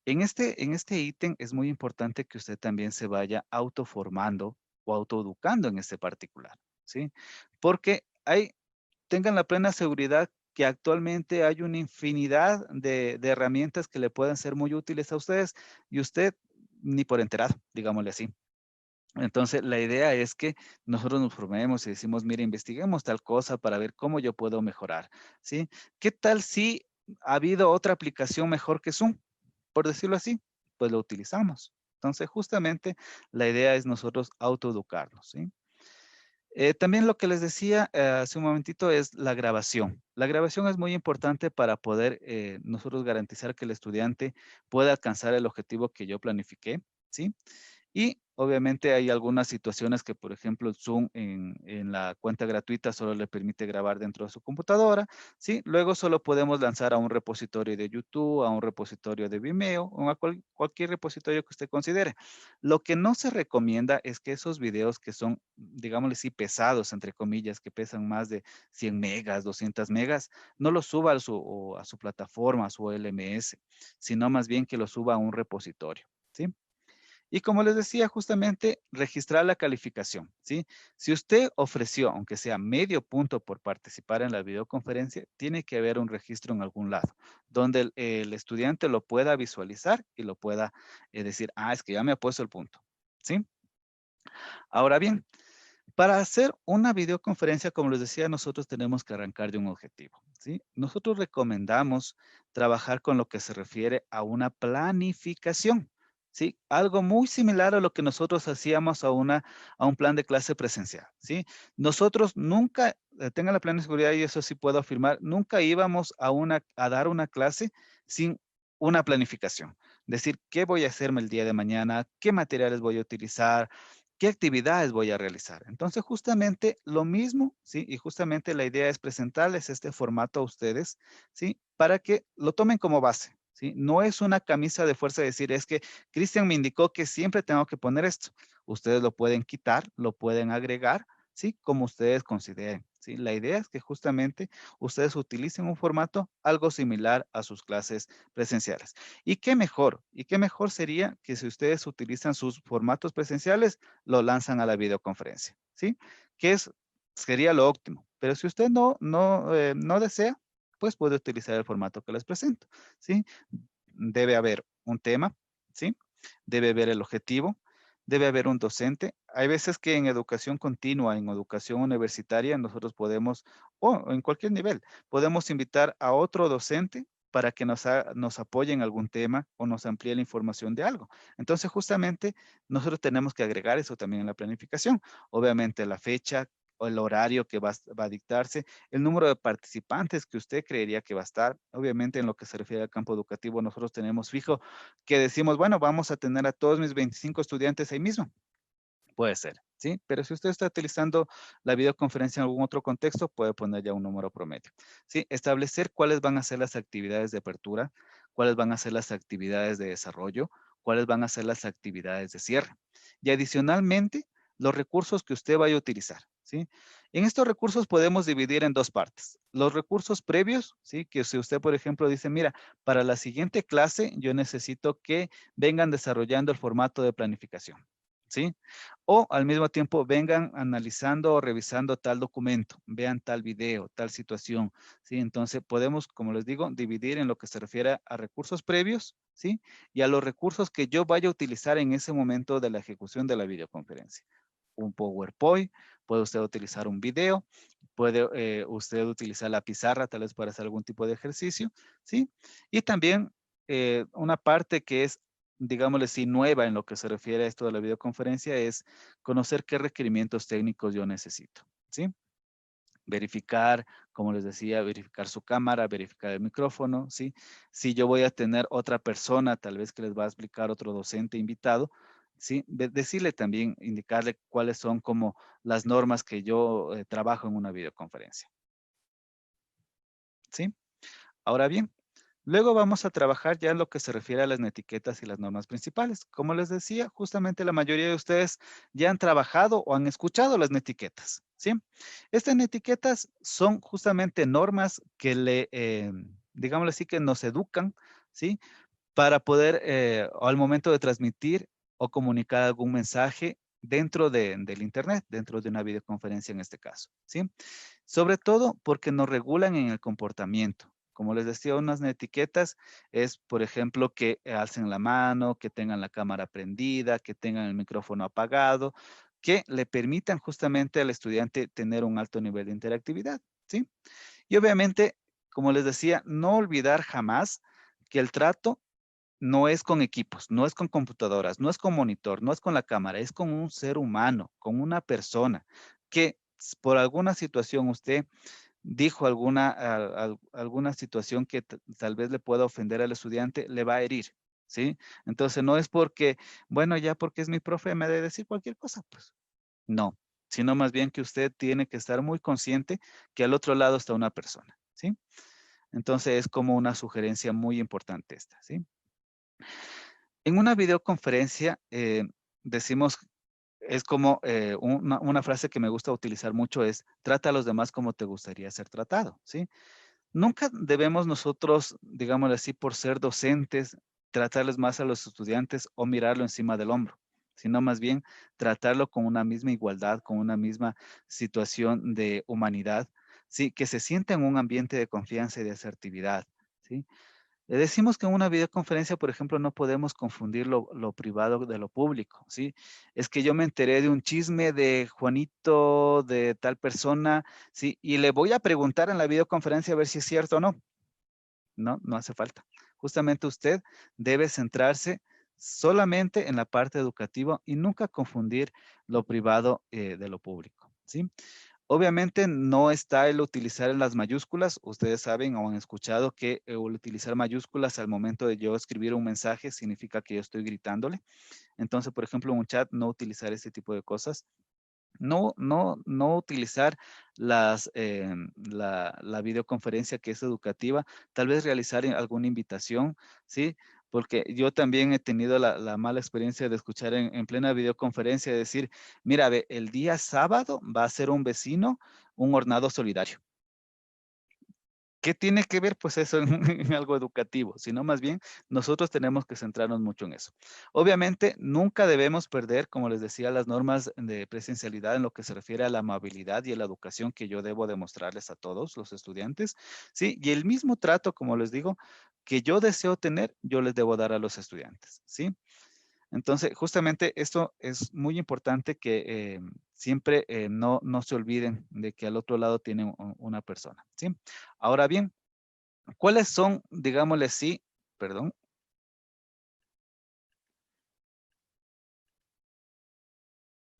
En este ítem es muy importante que usted también se vaya autoformando o autoeducando en este particular, ¿sí? Porque tengan la plena seguridad que actualmente hay una infinidad de herramientas que le pueden ser muy útiles a ustedes y usted ni por enterado, digámosle así. Entonces, la idea es que nosotros nos formemos y decimos, mire, investiguemos tal cosa para ver cómo yo puedo mejorar, ¿sí? ¿Qué tal si ha habido otra aplicación mejor que Zoom? Por decirlo así, pues lo utilizamos. Entonces, justamente la idea es nosotros autoeducarnos, ¿sí? También lo que les decía hace un momentito es la grabación. La grabación es muy importante para poder nosotros garantizar que el estudiante pueda alcanzar el objetivo que yo planifiqué, ¿sí? Y obviamente hay algunas situaciones que, por ejemplo, el Zoom en la cuenta gratuita solo le permite grabar dentro de su computadora, ¿sí? Luego solo podemos lanzar a un repositorio de YouTube, a un repositorio de Vimeo o a cualquier repositorio que usted considere. Lo que no se recomienda es que esos videos que son, digámosle así, pesados, entre comillas, que pesan más de 100 megas, 200 megas, no los suba a su plataforma, a su LMS, sino más bien que los suba a un repositorio, ¿sí? Y como les decía, justamente registrar la calificación, ¿sí? Si usted ofreció, aunque sea medio punto por participar en la videoconferencia, tiene que haber un registro en algún lado, donde el estudiante lo pueda visualizar y lo pueda decir, ah, es que ya me ha puesto el punto, ¿sí? Ahora bien, para hacer una videoconferencia, como les decía, nosotros tenemos que arrancar de un objetivo, ¿sí? Nosotros recomendamos trabajar con lo que se refiere a una planificación, ¿sí? Algo muy similar a lo que nosotros hacíamos a un plan de clase presencial, ¿sí? Nosotros nunca, tengan la plena seguridad y eso sí puedo afirmar, nunca íbamos a dar una clase sin una planificación. Decir, ¿qué voy a hacerme el día de mañana? ¿Qué materiales voy a utilizar? ¿Qué actividades voy a realizar? Entonces, justamente lo mismo, ¿sí? Y justamente la idea es presentarles este formato a ustedes, ¿sí? Para que lo tomen como base, ¿sí? No es una camisa de fuerza decir, es que Cristian me indicó que siempre tengo que poner esto. Ustedes lo pueden quitar, lo pueden agregar, ¿sí? Como ustedes consideren, ¿sí? La idea es que justamente ustedes utilicen un formato algo similar a sus clases presenciales. Y qué mejor sería que si ustedes utilizan sus formatos presenciales, lo lanzan a la videoconferencia, ¿sí? Que sería lo óptimo. Pero si usted no desea, pues puede utilizar el formato que les presento, ¿sí? Debe haber un tema, ¿sí? Debe haber el objetivo, debe haber un docente. Hay veces que en educación continua, en educación universitaria, nosotros podemos, o en cualquier nivel, podemos invitar a otro docente para que nos apoye en algún tema o nos amplíe la información de algo. Entonces, justamente, nosotros tenemos que agregar eso también en la planificación. Obviamente, la fecha o el horario que va a dictarse, el número de participantes que usted creería que va a estar. Obviamente, en lo que se refiere al campo educativo, nosotros tenemos fijo que decimos, bueno, vamos a tener a todos mis 25 estudiantes ahí mismo. Puede ser, ¿sí? Pero si usted está utilizando la videoconferencia en algún otro contexto, puede poner ya un número promedio, ¿sí? Establecer cuáles van a ser las actividades de apertura, cuáles van a ser las actividades de desarrollo, cuáles van a ser las actividades de cierre. Y adicionalmente, los recursos que usted vaya a utilizar, ¿sí? En estos recursos podemos dividir en dos partes. Los recursos previos, ¿sí? Que si usted, por ejemplo, dice, mira, para la siguiente clase yo necesito que vengan desarrollando el formato de planificación, ¿sí? O al mismo tiempo vengan analizando o revisando tal documento, vean tal video, tal situación, ¿sí? Entonces podemos, como les digo, dividir en lo que se refiere a recursos previos, ¿sí? Y a los recursos que yo vaya a utilizar en ese momento de la ejecución de la videoconferencia. Un PowerPoint, puede usted utilizar un video, puede usted utilizar la pizarra tal vez para hacer algún tipo de ejercicio, ¿sí? Y también una parte que es, digámosle así, nueva en lo que se refiere a esto de la videoconferencia es conocer qué requerimientos técnicos yo necesito, ¿sí? Verificar, como les decía, verificar su cámara, verificar el micrófono, ¿sí? Si yo voy a tener otra persona, tal vez que les va a explicar otro docente invitado, ¿sí? Decirle también, indicarle cuáles son como las normas que yo trabajo en una videoconferencia, ¿sí? Ahora bien, luego vamos a trabajar ya en lo que se refiere a las etiquetas y las normas principales. Como les decía, justamente la mayoría de ustedes ya han trabajado o han escuchado las netiquetas, ¿sí? Estas netiquetas son justamente normas que digámosle así, que nos educan, ¿sí? Para poder, o al momento de transmitir o comunicar algún mensaje dentro del Internet, dentro de una videoconferencia en este caso, ¿sí? Sobre todo porque nos regulan en el comportamiento. Como les decía, unas etiquetas es, por ejemplo, que alcen la mano, que tengan la cámara prendida, que tengan el micrófono apagado, que le permitan justamente al estudiante tener un alto nivel de interactividad, ¿sí? Y obviamente, como les decía, no olvidar jamás que el trato no es con equipos, no es con computadoras, no es con monitor, no es con la cámara, es con un ser humano, con una persona que por alguna situación usted dijo alguna situación que tal vez le pueda ofender al estudiante, le va a herir, ¿sí? Entonces no es porque, bueno, ya porque es mi profe me debe decir cualquier cosa, pues no, sino más bien que usted tiene que estar muy consciente que al otro lado está una persona, ¿sí? Entonces es como una sugerencia muy importante esta, ¿sí? En una videoconferencia decimos, es como una frase que me gusta utilizar mucho es, trata a los demás como te gustaría ser tratado, ¿sí? Nunca debemos nosotros, digámoslo así, por ser docentes, tratarles más a los estudiantes o mirarlo encima del hombro, sino más bien tratarlo con una misma igualdad, con una misma situación de humanidad, ¿sí? Que se sienta en un ambiente de confianza y de asertividad, ¿sí? Le decimos que en una videoconferencia, por ejemplo, no podemos confundir lo privado de lo público, ¿sí? Es que yo me enteré de un chisme de Juanito, de tal persona, ¿sí? Y le voy a preguntar en la videoconferencia a ver si es cierto o no. No, no hace falta. Justamente usted debe centrarse solamente en la parte educativa y nunca confundir lo privado de lo público, ¿sí? Obviamente no está el utilizar en las mayúsculas. Ustedes saben o han escuchado que el utilizar mayúsculas al momento de yo escribir un mensaje significa que yo estoy gritándole. Entonces, por ejemplo, en un chat no utilizar ese tipo de cosas. No utilizar la videoconferencia que es educativa, tal vez realizar alguna invitación, ¿sí? Porque yo también he tenido la mala experiencia de escuchar en plena videoconferencia decir, mira, ve, el día sábado va a ser un vecino un hornado solidario. ¿Qué tiene que ver pues eso en, en algo educativo? Sino más bien nosotros tenemos que centrarnos mucho en eso. Obviamente nunca debemos perder, como les decía, las normas de presencialidad en lo que se refiere a la amabilidad y a la educación que yo debo demostrarles a todos los estudiantes, ¿sí? Y el mismo trato, como les digo, que yo deseo tener, yo les debo dar a los estudiantes, ¿sí? Entonces, justamente esto es muy importante que siempre no se olviden de que al otro lado tiene una persona, ¿sí? Ahora bien, ¿cuáles son, digámosle así, perdón?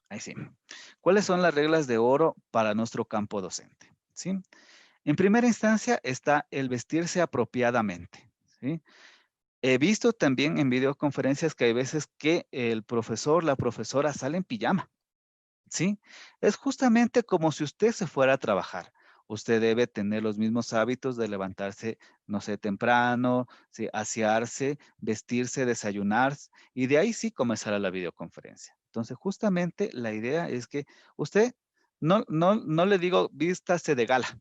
Ahí sí. ¿Cuáles son las reglas de oro para nuestro campo docente? ¿Sí? En primera instancia está el vestirse apropiadamente, ¿sí? He visto también en videoconferencias que hay veces que el profesor, la profesora sale en pijama, ¿sí? Es justamente como si usted se fuera a trabajar. Usted debe tener los mismos hábitos de levantarse, no sé, temprano, ¿sí? Asearse, vestirse, desayunar, y de ahí sí comenzará la videoconferencia. Entonces, justamente la idea es que usted, no le digo vístase de gala,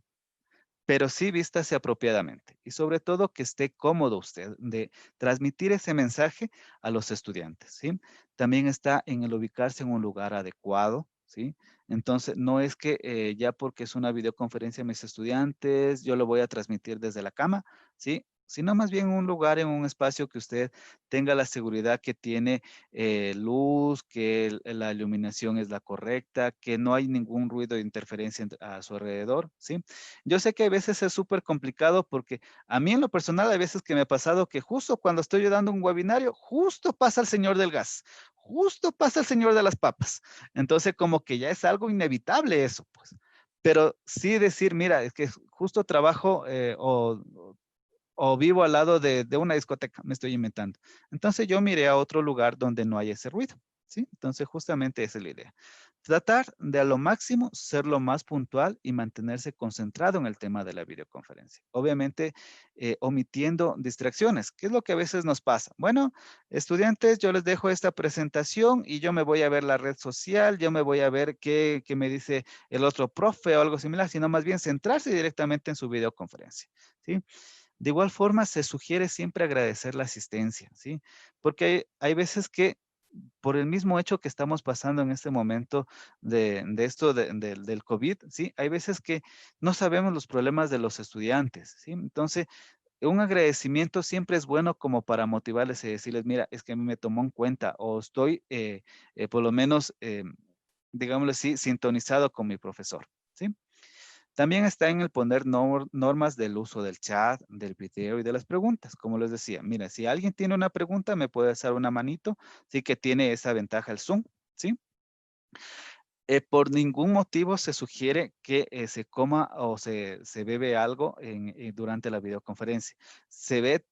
pero sí vístase apropiadamente y sobre todo que esté cómodo usted de transmitir ese mensaje a los estudiantes, ¿sí? También está en el ubicarse en un lugar adecuado, ¿sí? Entonces, no es que ya porque es una videoconferencia a mis estudiantes, yo lo voy a transmitir desde la cama, ¿sí? Sino más bien un lugar, en un espacio que usted tenga la seguridad que tiene luz, que la iluminación es la correcta, que no hay ningún ruido de interferencia a su alrededor, ¿sí? Yo sé que a veces es súper complicado porque a mí en lo personal hay veces que me ha pasado que justo cuando estoy yo dando un webinario, justo pasa el señor del gas, justo pasa el señor de las papas. Entonces como que ya es algo inevitable eso, pues. Pero sí decir, mira, es que justo trabajo o vivo al lado de una discoteca, me estoy inventando. Entonces yo miré a otro lugar donde no hay ese ruido, ¿sí? Entonces justamente esa es la idea. Tratar de a lo máximo ser lo más puntual y mantenerse concentrado en el tema de la videoconferencia. Obviamente omitiendo distracciones. ¿Qué es lo que a veces nos pasa? Bueno, estudiantes, yo les dejo esta presentación y yo me voy a ver la red social, yo me voy a ver qué me dice el otro profe o algo similar, sino más bien centrarse directamente en su videoconferencia, ¿sí? De igual forma, se sugiere siempre agradecer la asistencia, ¿sí? Porque hay veces que por el mismo hecho que estamos pasando en este momento de esto del COVID, ¿sí? Hay veces que no sabemos los problemas de los estudiantes, ¿sí? Entonces, un agradecimiento siempre es bueno como para motivarles y decirles, mira, es que a mí me tomó en cuenta o estoy por lo menos, digámoslo así, sintonizado con mi profesor, ¿sí? También está en el poner normas del uso del chat, del video y de las preguntas. Como les decía, mira, si alguien tiene una pregunta, me puede hacer una manito, sí que tiene esa ventaja el Zoom, ¿sí? Por ningún motivo se sugiere que se coma o se bebe algo durante la videoconferencia. Se ve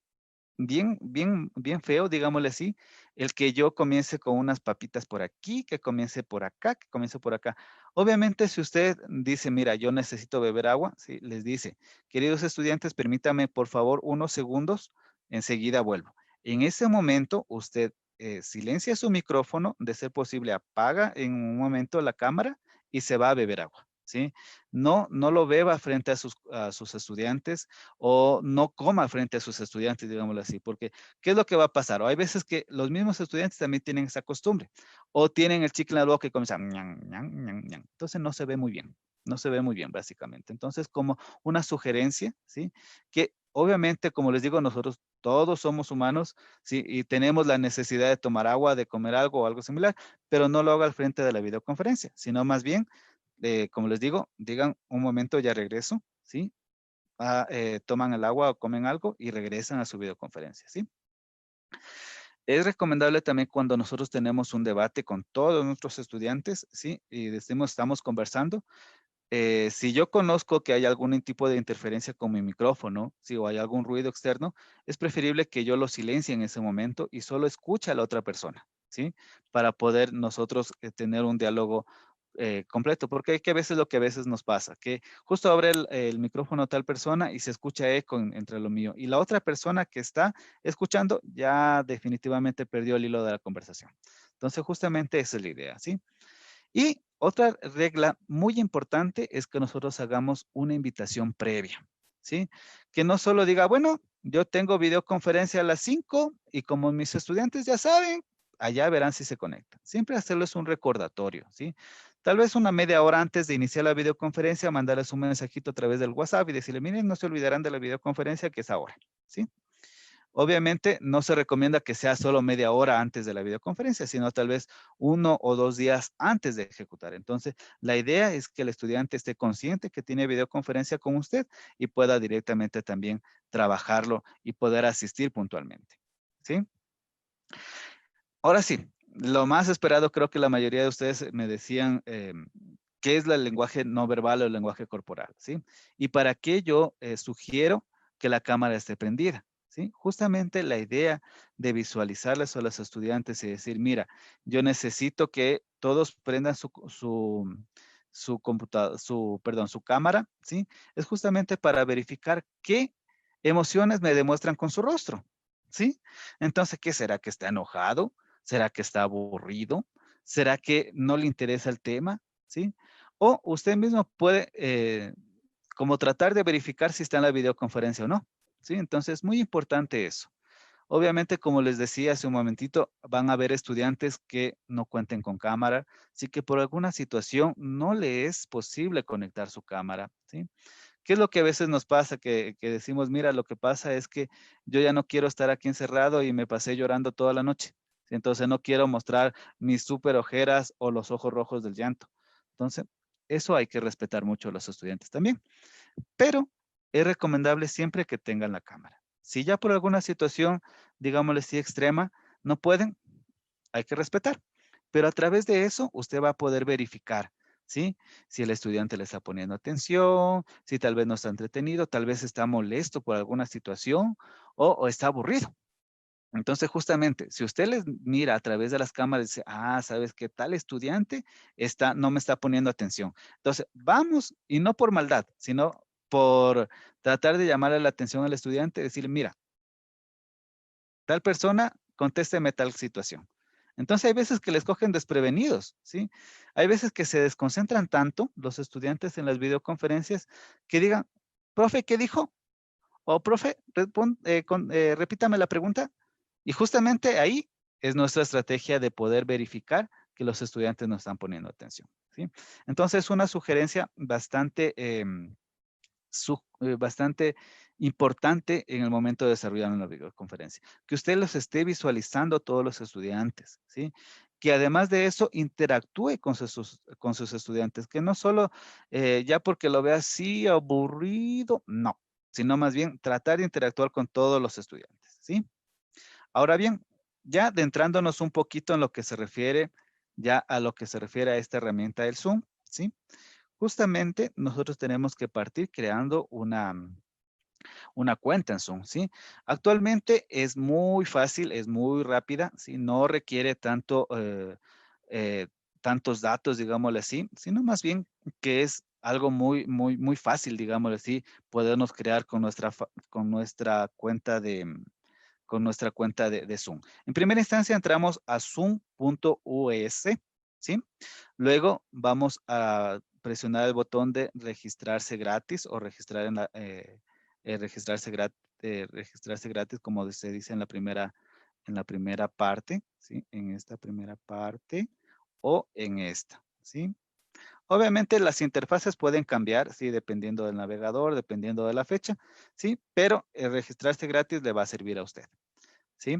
bien feo, digámosle así, el que yo comience con unas papitas por aquí, que comience por acá, que comience por acá. Obviamente, si usted dice, mira, yo necesito beber agua, ¿sí? Les dice, queridos estudiantes, permítame por favor unos segundos, enseguida vuelvo. En ese momento, usted silencia su micrófono, de ser posible, apaga en un momento la cámara y se va a beber agua, ¿sí? No lo beba frente a sus estudiantes o no coma frente a sus estudiantes, digámoslo así, porque ¿qué es lo que va a pasar? O hay veces que los mismos estudiantes también tienen esa costumbre o tienen el chicle en la boca y comienzan, ñan, ñan, ñan, ñan. Entonces no se ve muy bien, no se ve muy bien básicamente. Entonces como una sugerencia, ¿sí? Que obviamente, como les digo, nosotros todos somos humanos, ¿sí? Y tenemos la necesidad de tomar agua, de comer algo o algo similar, pero no lo haga al frente de la videoconferencia, sino más bien, como les digo, digan un momento, ya regreso, ¿sí? Toman el agua o comen algo y regresan a su videoconferencia, ¿sí? Es recomendable también cuando nosotros tenemos un debate con todos nuestros estudiantes, ¿sí? Y decimos, estamos conversando. Si yo conozco que hay algún tipo de interferencia con mi micrófono, ¿sí? O hay algún ruido externo, es preferible que yo lo silencie en ese momento y solo escuche a la otra persona, ¿sí? Para poder nosotros tener un diálogo completo, porque hay que a veces lo que a veces nos pasa, que justo abre el micrófono tal persona y se escucha eco entre lo mío, y la otra persona que está escuchando ya definitivamente perdió el hilo de la conversación. Entonces, justamente esa es la idea, ¿sí? Y otra regla muy importante es que nosotros hagamos una invitación previa, ¿sí? Que no solo diga, bueno, yo tengo videoconferencia a las 5 y como mis estudiantes ya saben, allá verán si se conectan. Siempre hacerles un recordatorio, ¿sí? Tal vez una media hora antes de iniciar la videoconferencia, mandarles un mensajito a través del WhatsApp y decirle, miren, no se olvidarán de la videoconferencia que es ahora, ¿sí? Obviamente no se recomienda que sea solo media hora antes de la videoconferencia, sino tal vez 1 o 2 días antes de ejecutar. Entonces, la idea es que el estudiante esté consciente que tiene videoconferencia con usted y pueda directamente también trabajarlo y poder asistir puntualmente. ¿Sí? Ahora sí, lo más esperado, creo que la mayoría de ustedes me decían, ¿qué es el lenguaje no verbal o el lenguaje corporal? ¿Sí? Y para qué yo sugiero que la cámara esté prendida. ¿Sí? Justamente la idea de visualizarles a los estudiantes y decir, mira, yo necesito que todos prendan su cámara, ¿sí? Es justamente para verificar qué emociones me demuestran con su rostro, ¿sí? Entonces, ¿qué será? ¿Que está enojado? ¿Será que está aburrido? ¿Será que no le interesa el tema? ¿Sí? O usted mismo puede como tratar de verificar si está en la videoconferencia o no, ¿sí? Entonces, es muy importante eso. Obviamente, como les decía hace un momentito, van a haber estudiantes que no cuenten con cámara, así que por alguna situación no le es posible conectar su cámara, ¿sí? ¿Qué es lo que a veces nos pasa? Que decimos, mira, lo que pasa es que yo ya no quiero estar aquí encerrado y me pasé llorando toda la noche. ¿Sí? Entonces no quiero mostrar mis súper ojeras o los ojos rojos del llanto. Entonces, eso hay que respetar mucho a los estudiantes también. Pero es recomendable siempre que tengan la cámara. Si ya por alguna situación, digámosle sí extrema, no pueden, hay que respetar. Pero a través de eso, usted va a poder verificar, ¿sí? Si el estudiante le está poniendo atención, si tal vez no está entretenido, tal vez está molesto por alguna situación o está aburrido. Entonces, justamente, si usted les mira a través de las cámaras y dice, ah, ¿sabes qué? Tal estudiante no me está poniendo atención. Entonces, vamos, y no por maldad, sino por tratar de llamarle la atención al estudiante, decirle, mira, tal persona, contésteme tal situación. Entonces, hay veces que les cogen desprevenidos, ¿sí? Hay veces que se desconcentran tanto los estudiantes en las videoconferencias que digan, profe, ¿qué dijo? O profe, repítame la pregunta. Y justamente ahí es nuestra estrategia de poder verificar que los estudiantes no están poniendo atención, ¿sí? Entonces, una sugerencia bastante importante en el momento de desarrollar una videoconferencia. Que usted los esté visualizando a todos los estudiantes, ¿sí? Que además de eso interactúe con sus estudiantes, que no solo ya porque lo vea así aburrido, no, sino más bien tratar de interactuar con todos los estudiantes, ¿sí? Ahora bien, ya adentrándonos un poquito en lo que se refiere, ya a lo que se refiere a esta herramienta del Zoom, ¿sí? Justamente nosotros tenemos que partir creando una cuenta en Zoom, ¿sí? Actualmente es muy fácil, es muy rápida, ¿sí? No requiere eh, tantos datos, digámosle así, sino más bien que es algo muy fácil, digámosle así, podernos crear con nuestra cuenta de Zoom. En primera instancia entramos a zoom.us, ¿sí? Luego vamos a presionar el botón de registrarse gratis o registrarse gratis, como se dice en la primera parte, ¿sí? En esta primera parte o en esta, ¿sí? Obviamente las interfaces pueden cambiar, sí, dependiendo del navegador, dependiendo de la fecha, sí, pero el registrarse gratis le va a servir a usted, ¿sí?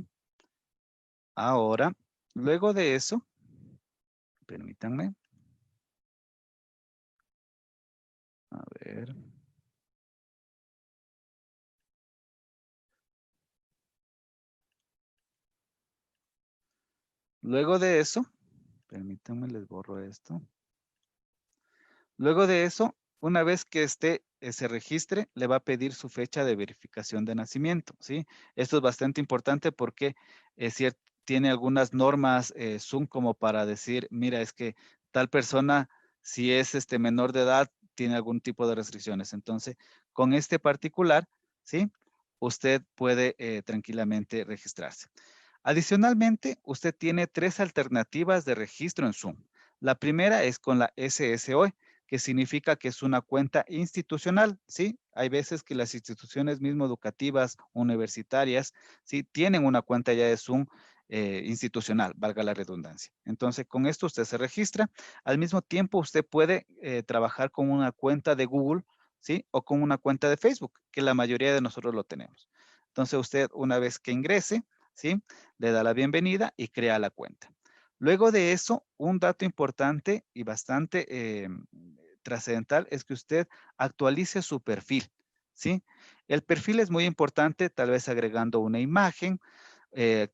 Ahora, luego de eso, permítanme, a ver. Luego de eso, permítanme, les borro esto. Luego de eso, una vez que se registre, le va a pedir su fecha de verificación de nacimiento, ¿sí? Esto es bastante importante porque tiene algunas normas Zoom como para decir, mira, es que tal persona, si es menor de edad, tiene algún tipo de restricciones. Entonces, con este particular, ¿sí? Usted puede tranquilamente registrarse. Adicionalmente, usted tiene 3 alternativas de registro en Zoom. La primera es con la SSO, que significa que es una cuenta institucional, ¿sí? Hay veces que las instituciones mismo educativas, universitarias, ¿sí? Tienen una cuenta ya de Zoom institucional, valga la redundancia. Entonces, con esto usted se registra. Al mismo tiempo, usted puede trabajar con una cuenta de Google, ¿sí? O con una cuenta de Facebook, que la mayoría de nosotros lo tenemos. Entonces, usted una vez que ingrese, ¿sí? Le da la bienvenida y crea la cuenta. Luego de eso, un dato importante y bastante trascendental es que usted actualice su perfil, ¿sí? El perfil es muy importante, tal vez agregando una imagen,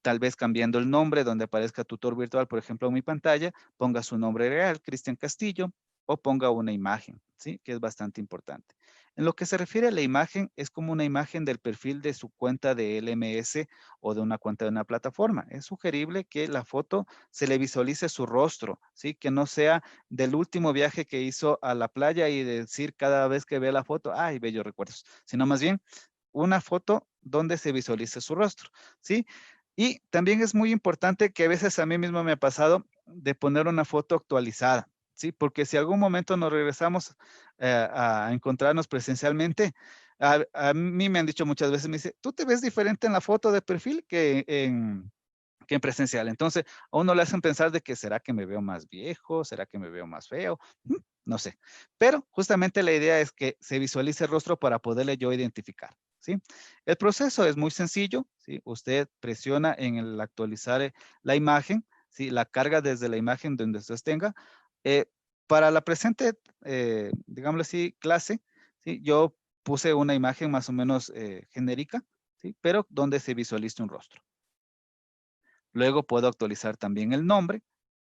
tal vez cambiando el nombre donde aparezca tutor virtual, por ejemplo, en mi pantalla, ponga su nombre real, Cristian Castillo, o ponga una imagen, ¿sí? Que es bastante importante. En lo que se refiere a la imagen, es como una imagen del perfil de su cuenta de LMS o de una cuenta de una plataforma. Es sugerible que la foto se le visualice su rostro, ¿sí? Que no sea del último viaje que hizo a la playa y decir cada vez que ve la foto, ¡ay, bellos recuerdos! Sino más bien una foto donde se visualice su rostro, ¿sí? Y también es muy importante que a veces a mí mismo me ha pasado de poner una foto actualizada, ¿sí? Porque si algún momento nos regresamos a encontrarnos presencialmente, a mí me han dicho muchas veces, me dice, tú te ves diferente en la foto de perfil que en presencial. Entonces, a uno le hacen pensar de que será que me veo más viejo, será que me veo más feo, no sé. Pero justamente la idea es que se visualice el rostro para poderle yo identificar, ¿sí? El proceso es muy sencillo, ¿sí? Usted presiona en el actualizar la imagen, ¿sí? La carga desde la imagen donde usted tenga. Eh, para la presente, digámoslo así, clase, ¿sí? Yo puse una imagen más o menos genérica, ¿sí? Pero donde se visualice un rostro. Luego puedo actualizar también el nombre,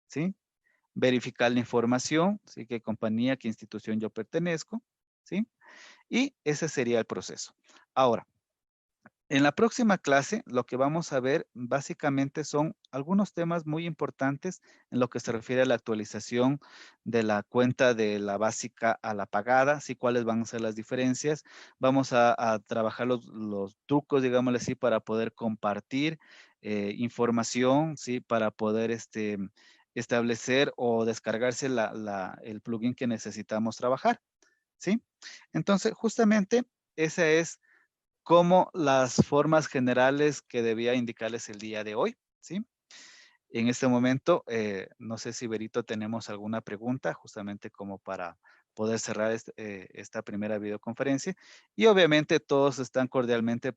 ¿sí? Verificar la información, ¿sí? Qué compañía, qué institución yo pertenezco, ¿sí? Y ese sería el proceso. Ahora, en la próxima clase, lo que vamos a ver básicamente son algunos temas muy importantes en lo que se refiere a la actualización de la cuenta de la básica a la pagada, ¿sí? Cuáles van a ser las diferencias. Vamos a trabajar los trucos, digámosle así, para poder compartir información, ¿sí? Para poder establecer o descargarse el plugin que necesitamos trabajar, ¿sí? Entonces, justamente esa es como las formas generales que debía indicarles el día de hoy, ¿sí? En este momento, no sé si Berito tenemos alguna pregunta, justamente como para poder cerrar esta primera videoconferencia. Y obviamente todos están cordialmente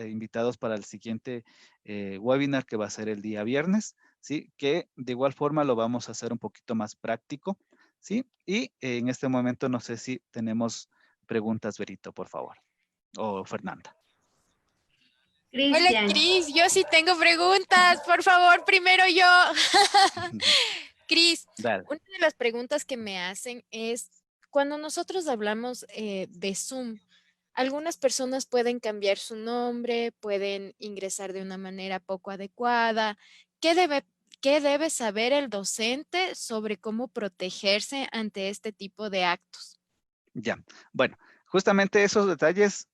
invitados para el siguiente webinar que va a ser el día viernes, ¿sí? Que de igual forma lo vamos a hacer un poquito más práctico, ¿sí? Y en este momento no sé si tenemos preguntas, Berito, por favor, o Fernanda. Hola, Cristian, Cris, yo sí tengo preguntas. Por favor, primero yo. Cris, Dale. una de las preguntas que me hacen es, cuando nosotros hablamos de Zoom, algunas personas pueden cambiar su nombre, pueden ingresar de una manera poco adecuada. ¿Qué debe, qué debe saber el docente sobre cómo protegerse ante este tipo de actos? Ya, bueno, justamente esos detalles,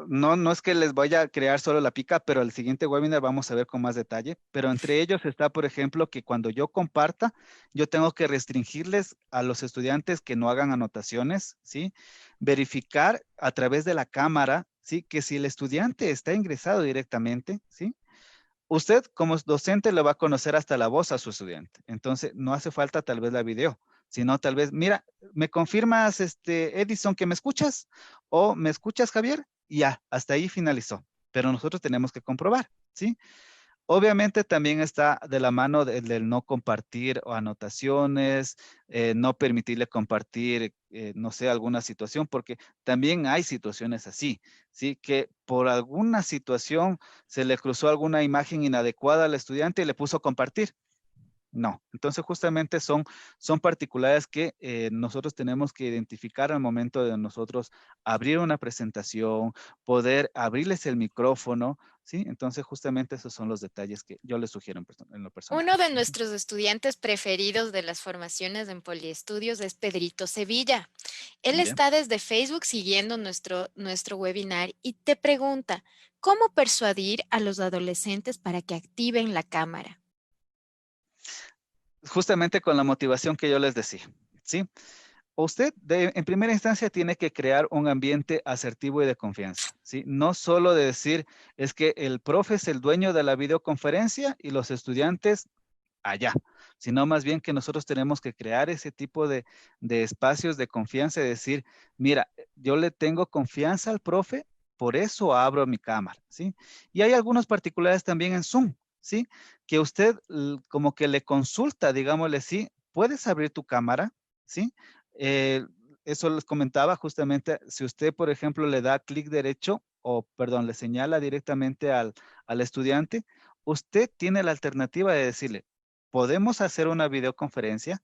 no es que les vaya a crear solo la pica, pero el siguiente webinar vamos a ver con más detalle, pero entre ellos está, por ejemplo, que cuando yo comparta, yo tengo que restringirles a los estudiantes que no hagan anotaciones, ¿sí? Verificar a través de la cámara, ¿sí? Que si el estudiante está ingresado directamente, ¿sí? Usted como docente le va a conocer hasta la voz a su estudiante. Entonces, no hace falta tal vez la video, sino tal vez, mira, ¿me confirmas, Edison, que me escuchas? ¿O me escuchas, Javier? Y ya, hasta ahí finalizó. Pero nosotros tenemos que comprobar, ¿sí? Obviamente también está de la mano del no compartir o anotaciones, no permitirle compartir, no sé, alguna situación, porque también hay situaciones así, ¿sí? Que por alguna situación se le cruzó alguna imagen inadecuada al estudiante y le puso compartir. No, entonces justamente son particulares que nosotros tenemos que identificar al momento de nosotros abrir una presentación, poder abrirles el micrófono, ¿sí? Entonces justamente esos son los detalles que yo les sugiero en lo personal. Uno de nuestros estudiantes preferidos de las formaciones en Poliestudios es Pedrito Sevilla. Él ¿Ya? está desde Facebook siguiendo nuestro webinar y te pregunta, ¿cómo persuadir a los adolescentes para que activen la cámara? Justamente con la motivación que yo les decía, ¿sí? Usted en primera instancia tiene que crear un ambiente asertivo y de confianza, ¿sí? No solo de decir, es que el profe es el dueño de la videoconferencia y los estudiantes allá, sino más bien que nosotros tenemos que crear ese tipo de espacios de confianza y decir, mira, yo le tengo confianza al profe, por eso abro mi cámara, ¿sí? Y hay algunos particulares también en Zoom, ¿sí? Que usted como que le consulta, digámosle, sí, puedes abrir tu cámara, ¿sí? Eh, eso les comentaba justamente, si usted, por ejemplo, le da clic derecho o, perdón, le señala directamente al estudiante, usted tiene la alternativa de decirle, ¿podemos hacer una videoconferencia?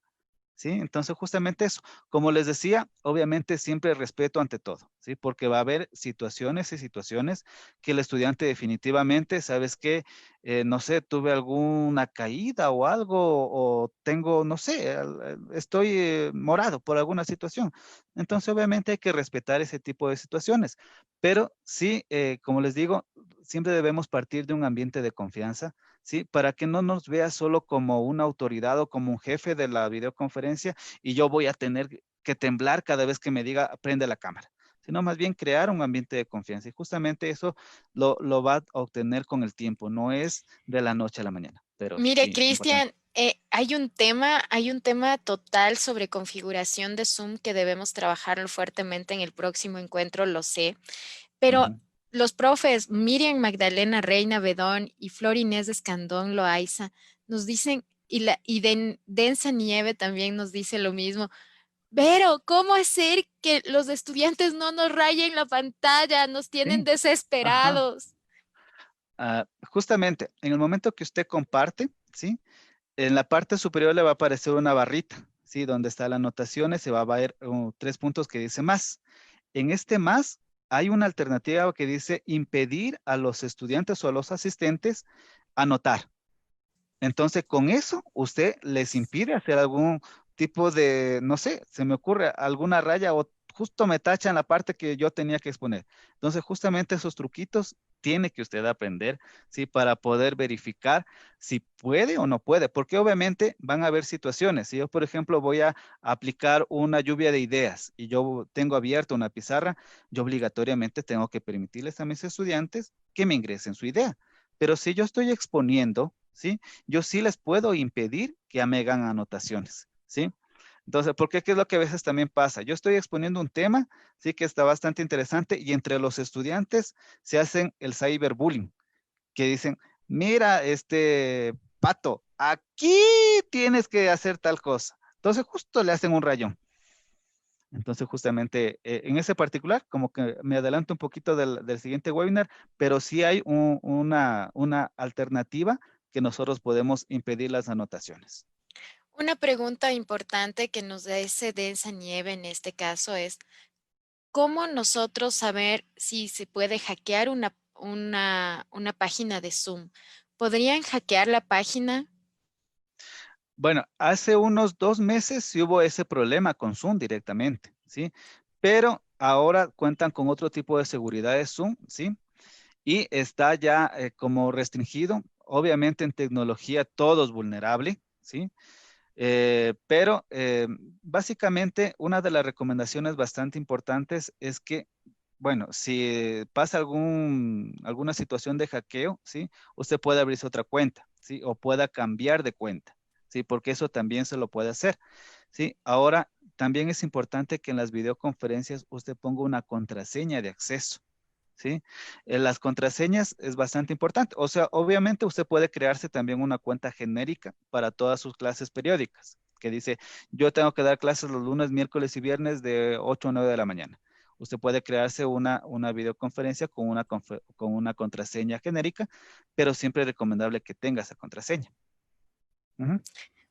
¿sí? Entonces, justamente eso. Como les decía, obviamente siempre respeto ante todo, ¿sí? Porque va a haber situaciones y situaciones que el estudiante definitivamente, ¿sabes qué? No sé, tuve alguna caída o algo, o tengo, no sé, estoy morado por alguna situación. Entonces, obviamente hay que respetar ese tipo de situaciones. Pero sí, como les digo, siempre debemos partir de un ambiente de confianza, ¿sí? Para que no nos vea solo como una autoridad o como un jefe de la videoconferencia y yo voy a tener que temblar cada vez que me diga prende la cámara, sino más bien crear un ambiente de confianza. Y justamente eso lo va a obtener con el tiempo, no es de la noche a la mañana, pero Mire, sí, importante. Cristian, hay un tema total sobre configuración de Zoom que debemos trabajarlo fuertemente en el próximo encuentro, lo sé, pero Ujú. los profes Miriam Magdalena Reina Bedón y Flor Inés Escandón Loaiza nos dicen, Densa Nieve también nos dice lo mismo. Pero, ¿cómo hacer que los estudiantes no nos rayen la pantalla? Nos tienen Sí, ajá. desesperados. Justamente, en el momento que usted comparte, ¿sí? En la parte superior le va a aparecer una barrita, ¿sí? Donde está las anotaciones, se va a ver 3 puntos que dice más. En este más hay una alternativa que dice impedir a los estudiantes o a los asistentes anotar. Entonces, con eso, usted les impide hacer algún tipo de, no sé, se me ocurre alguna raya o justo me tachan la parte que yo tenía que exponer. Entonces, justamente esos truquitos tiene que usted aprender, ¿sí? Para poder verificar si puede o no puede, porque obviamente van a haber situaciones. Si yo, por ejemplo, voy a aplicar una lluvia de ideas y yo tengo abierta una pizarra, yo obligatoriamente tengo que permitirles a mis estudiantes que me ingresen su idea. Pero si yo estoy exponiendo, ¿sí? Yo sí les puedo impedir que me hagan anotaciones, ¿sí? Entonces, porque qué es lo que a veces también pasa. Yo estoy exponiendo un tema, sí, que está bastante interesante y entre los estudiantes se hacen el cyberbullying, que dicen, mira, Pato, aquí tienes que hacer tal cosa. Entonces, justo le hacen un rayón. Entonces, justamente en ese particular, como que me adelanto un poquito del siguiente webinar, pero sí hay una alternativa que nosotros podemos impedir las anotaciones. Una pregunta importante que nos hace Densa Nieve en este caso es, ¿cómo nosotros saber si se puede hackear una página de Zoom? ¿Podrían hackear la página? Bueno, hace unos 2 meses sí hubo ese problema con Zoom directamente, ¿sí? Pero ahora cuentan con otro tipo de seguridad de Zoom, ¿sí? Y está ya como restringido. Obviamente en tecnología todo es vulnerable, ¿sí? Pero básicamente una de las recomendaciones bastante importantes es que, bueno, si pasa alguna situación de hackeo, ¿sí? Usted puede abrirse otra cuenta, ¿sí? O pueda cambiar de cuenta, ¿sí? Porque eso también se lo puede hacer, ¿sí? Ahora, también es importante que en las videoconferencias usted ponga una contraseña de acceso. ¿Sí? Las contraseñas es bastante importante. O sea, obviamente usted puede crearse también una cuenta genérica para todas sus clases periódicas, que dice, yo tengo que dar clases los lunes, miércoles y viernes de 8 a 9 de la mañana. Usted puede crearse una videoconferencia con una contraseña genérica, pero siempre es recomendable que tenga esa contraseña. Ujú.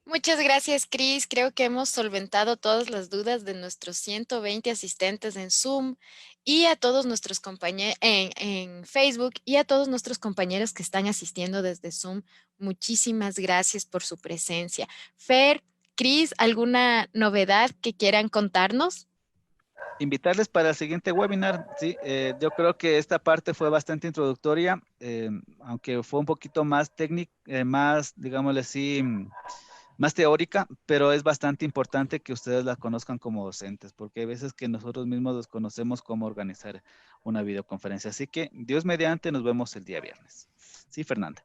Muchas gracias, Cris. Creo que hemos solventado todas las dudas de nuestros 120 asistentes en Zoom y a todos nuestros compañeros en Facebook y a todos nuestros compañeros que están asistiendo desde Zoom. Muchísimas gracias por su presencia. Fer, Cris, ¿alguna novedad que quieran contarnos? Invitarles para el siguiente webinar, sí, yo creo que esta parte fue bastante introductoria, aunque fue un poquito más técnica, más, digámosle así, más teórica, pero es bastante importante que ustedes la conozcan como docentes, porque hay veces que nosotros mismos desconocemos cómo organizar una videoconferencia. Así que, Dios mediante, nos vemos el día viernes. Sí, Fernanda.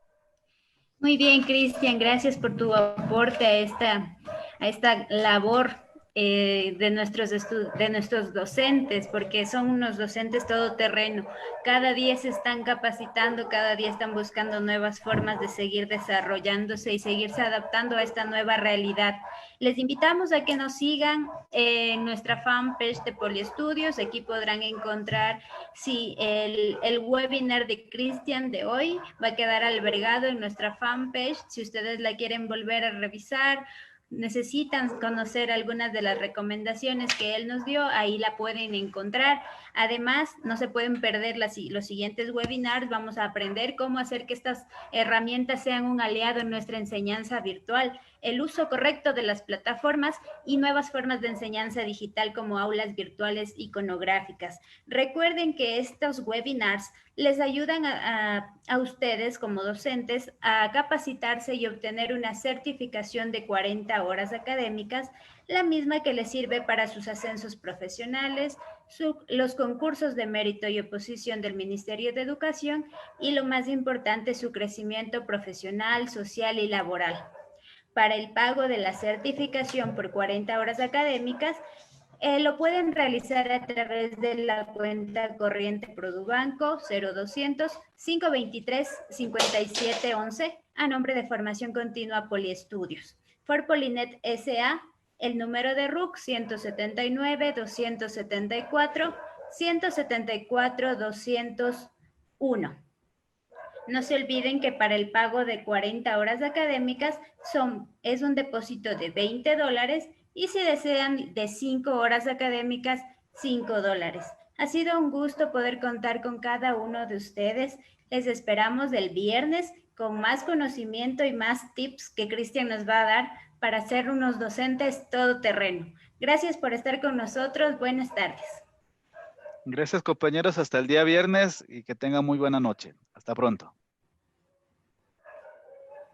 Muy bien, Cristian, gracias por tu aporte a esta labor de nuestros docentes, porque son unos docentes todoterreno. Cada día se están capacitando, cada día están buscando nuevas formas de seguir desarrollándose y seguirse adaptando a esta nueva realidad. Les invitamos a que nos sigan en nuestra fanpage de Poliestudios. Aquí podrán encontrar si el webinar de Cristian de hoy va a quedar albergado en nuestra fanpage. Si ustedes la quieren volver a revisar necesitan conocer algunas de las recomendaciones que él nos dio, ahí la pueden encontrar. Además, no se pueden perder los siguientes webinars. Vamos a aprender cómo hacer que estas herramientas sean un aliado en nuestra enseñanza virtual, el uso correcto de las plataformas y nuevas formas de enseñanza digital como aulas virtuales iconográficas. Recuerden que estos webinars les ayudan a ustedes como docentes a capacitarse y obtener una certificación de 40 horas académicas, la misma que les sirve para sus ascensos profesionales, los concursos de mérito y oposición del Ministerio de Educación y, lo más importante, su crecimiento profesional, social y laboral. Para el pago de la certificación por 40 horas académicas, lo pueden realizar a través de la cuenta corriente Produbanco 0200 523 5711 a nombre de Formación Continua Poliestudios. For Polinet S.A., el número de RUC 179 274 174 201. No se olviden que para el pago de 40 horas académicas es un depósito de $20 y si desean de 5 horas académicas, $5. Ha sido un gusto poder contar con cada uno de ustedes. Les esperamos el viernes con más conocimiento y más tips que Cristian nos va a dar para ser unos docentes todoterreno. Gracias por estar con nosotros. Buenas tardes. Gracias, compañeros. Hasta el día viernes y que tengan muy buena noche. Hasta pronto.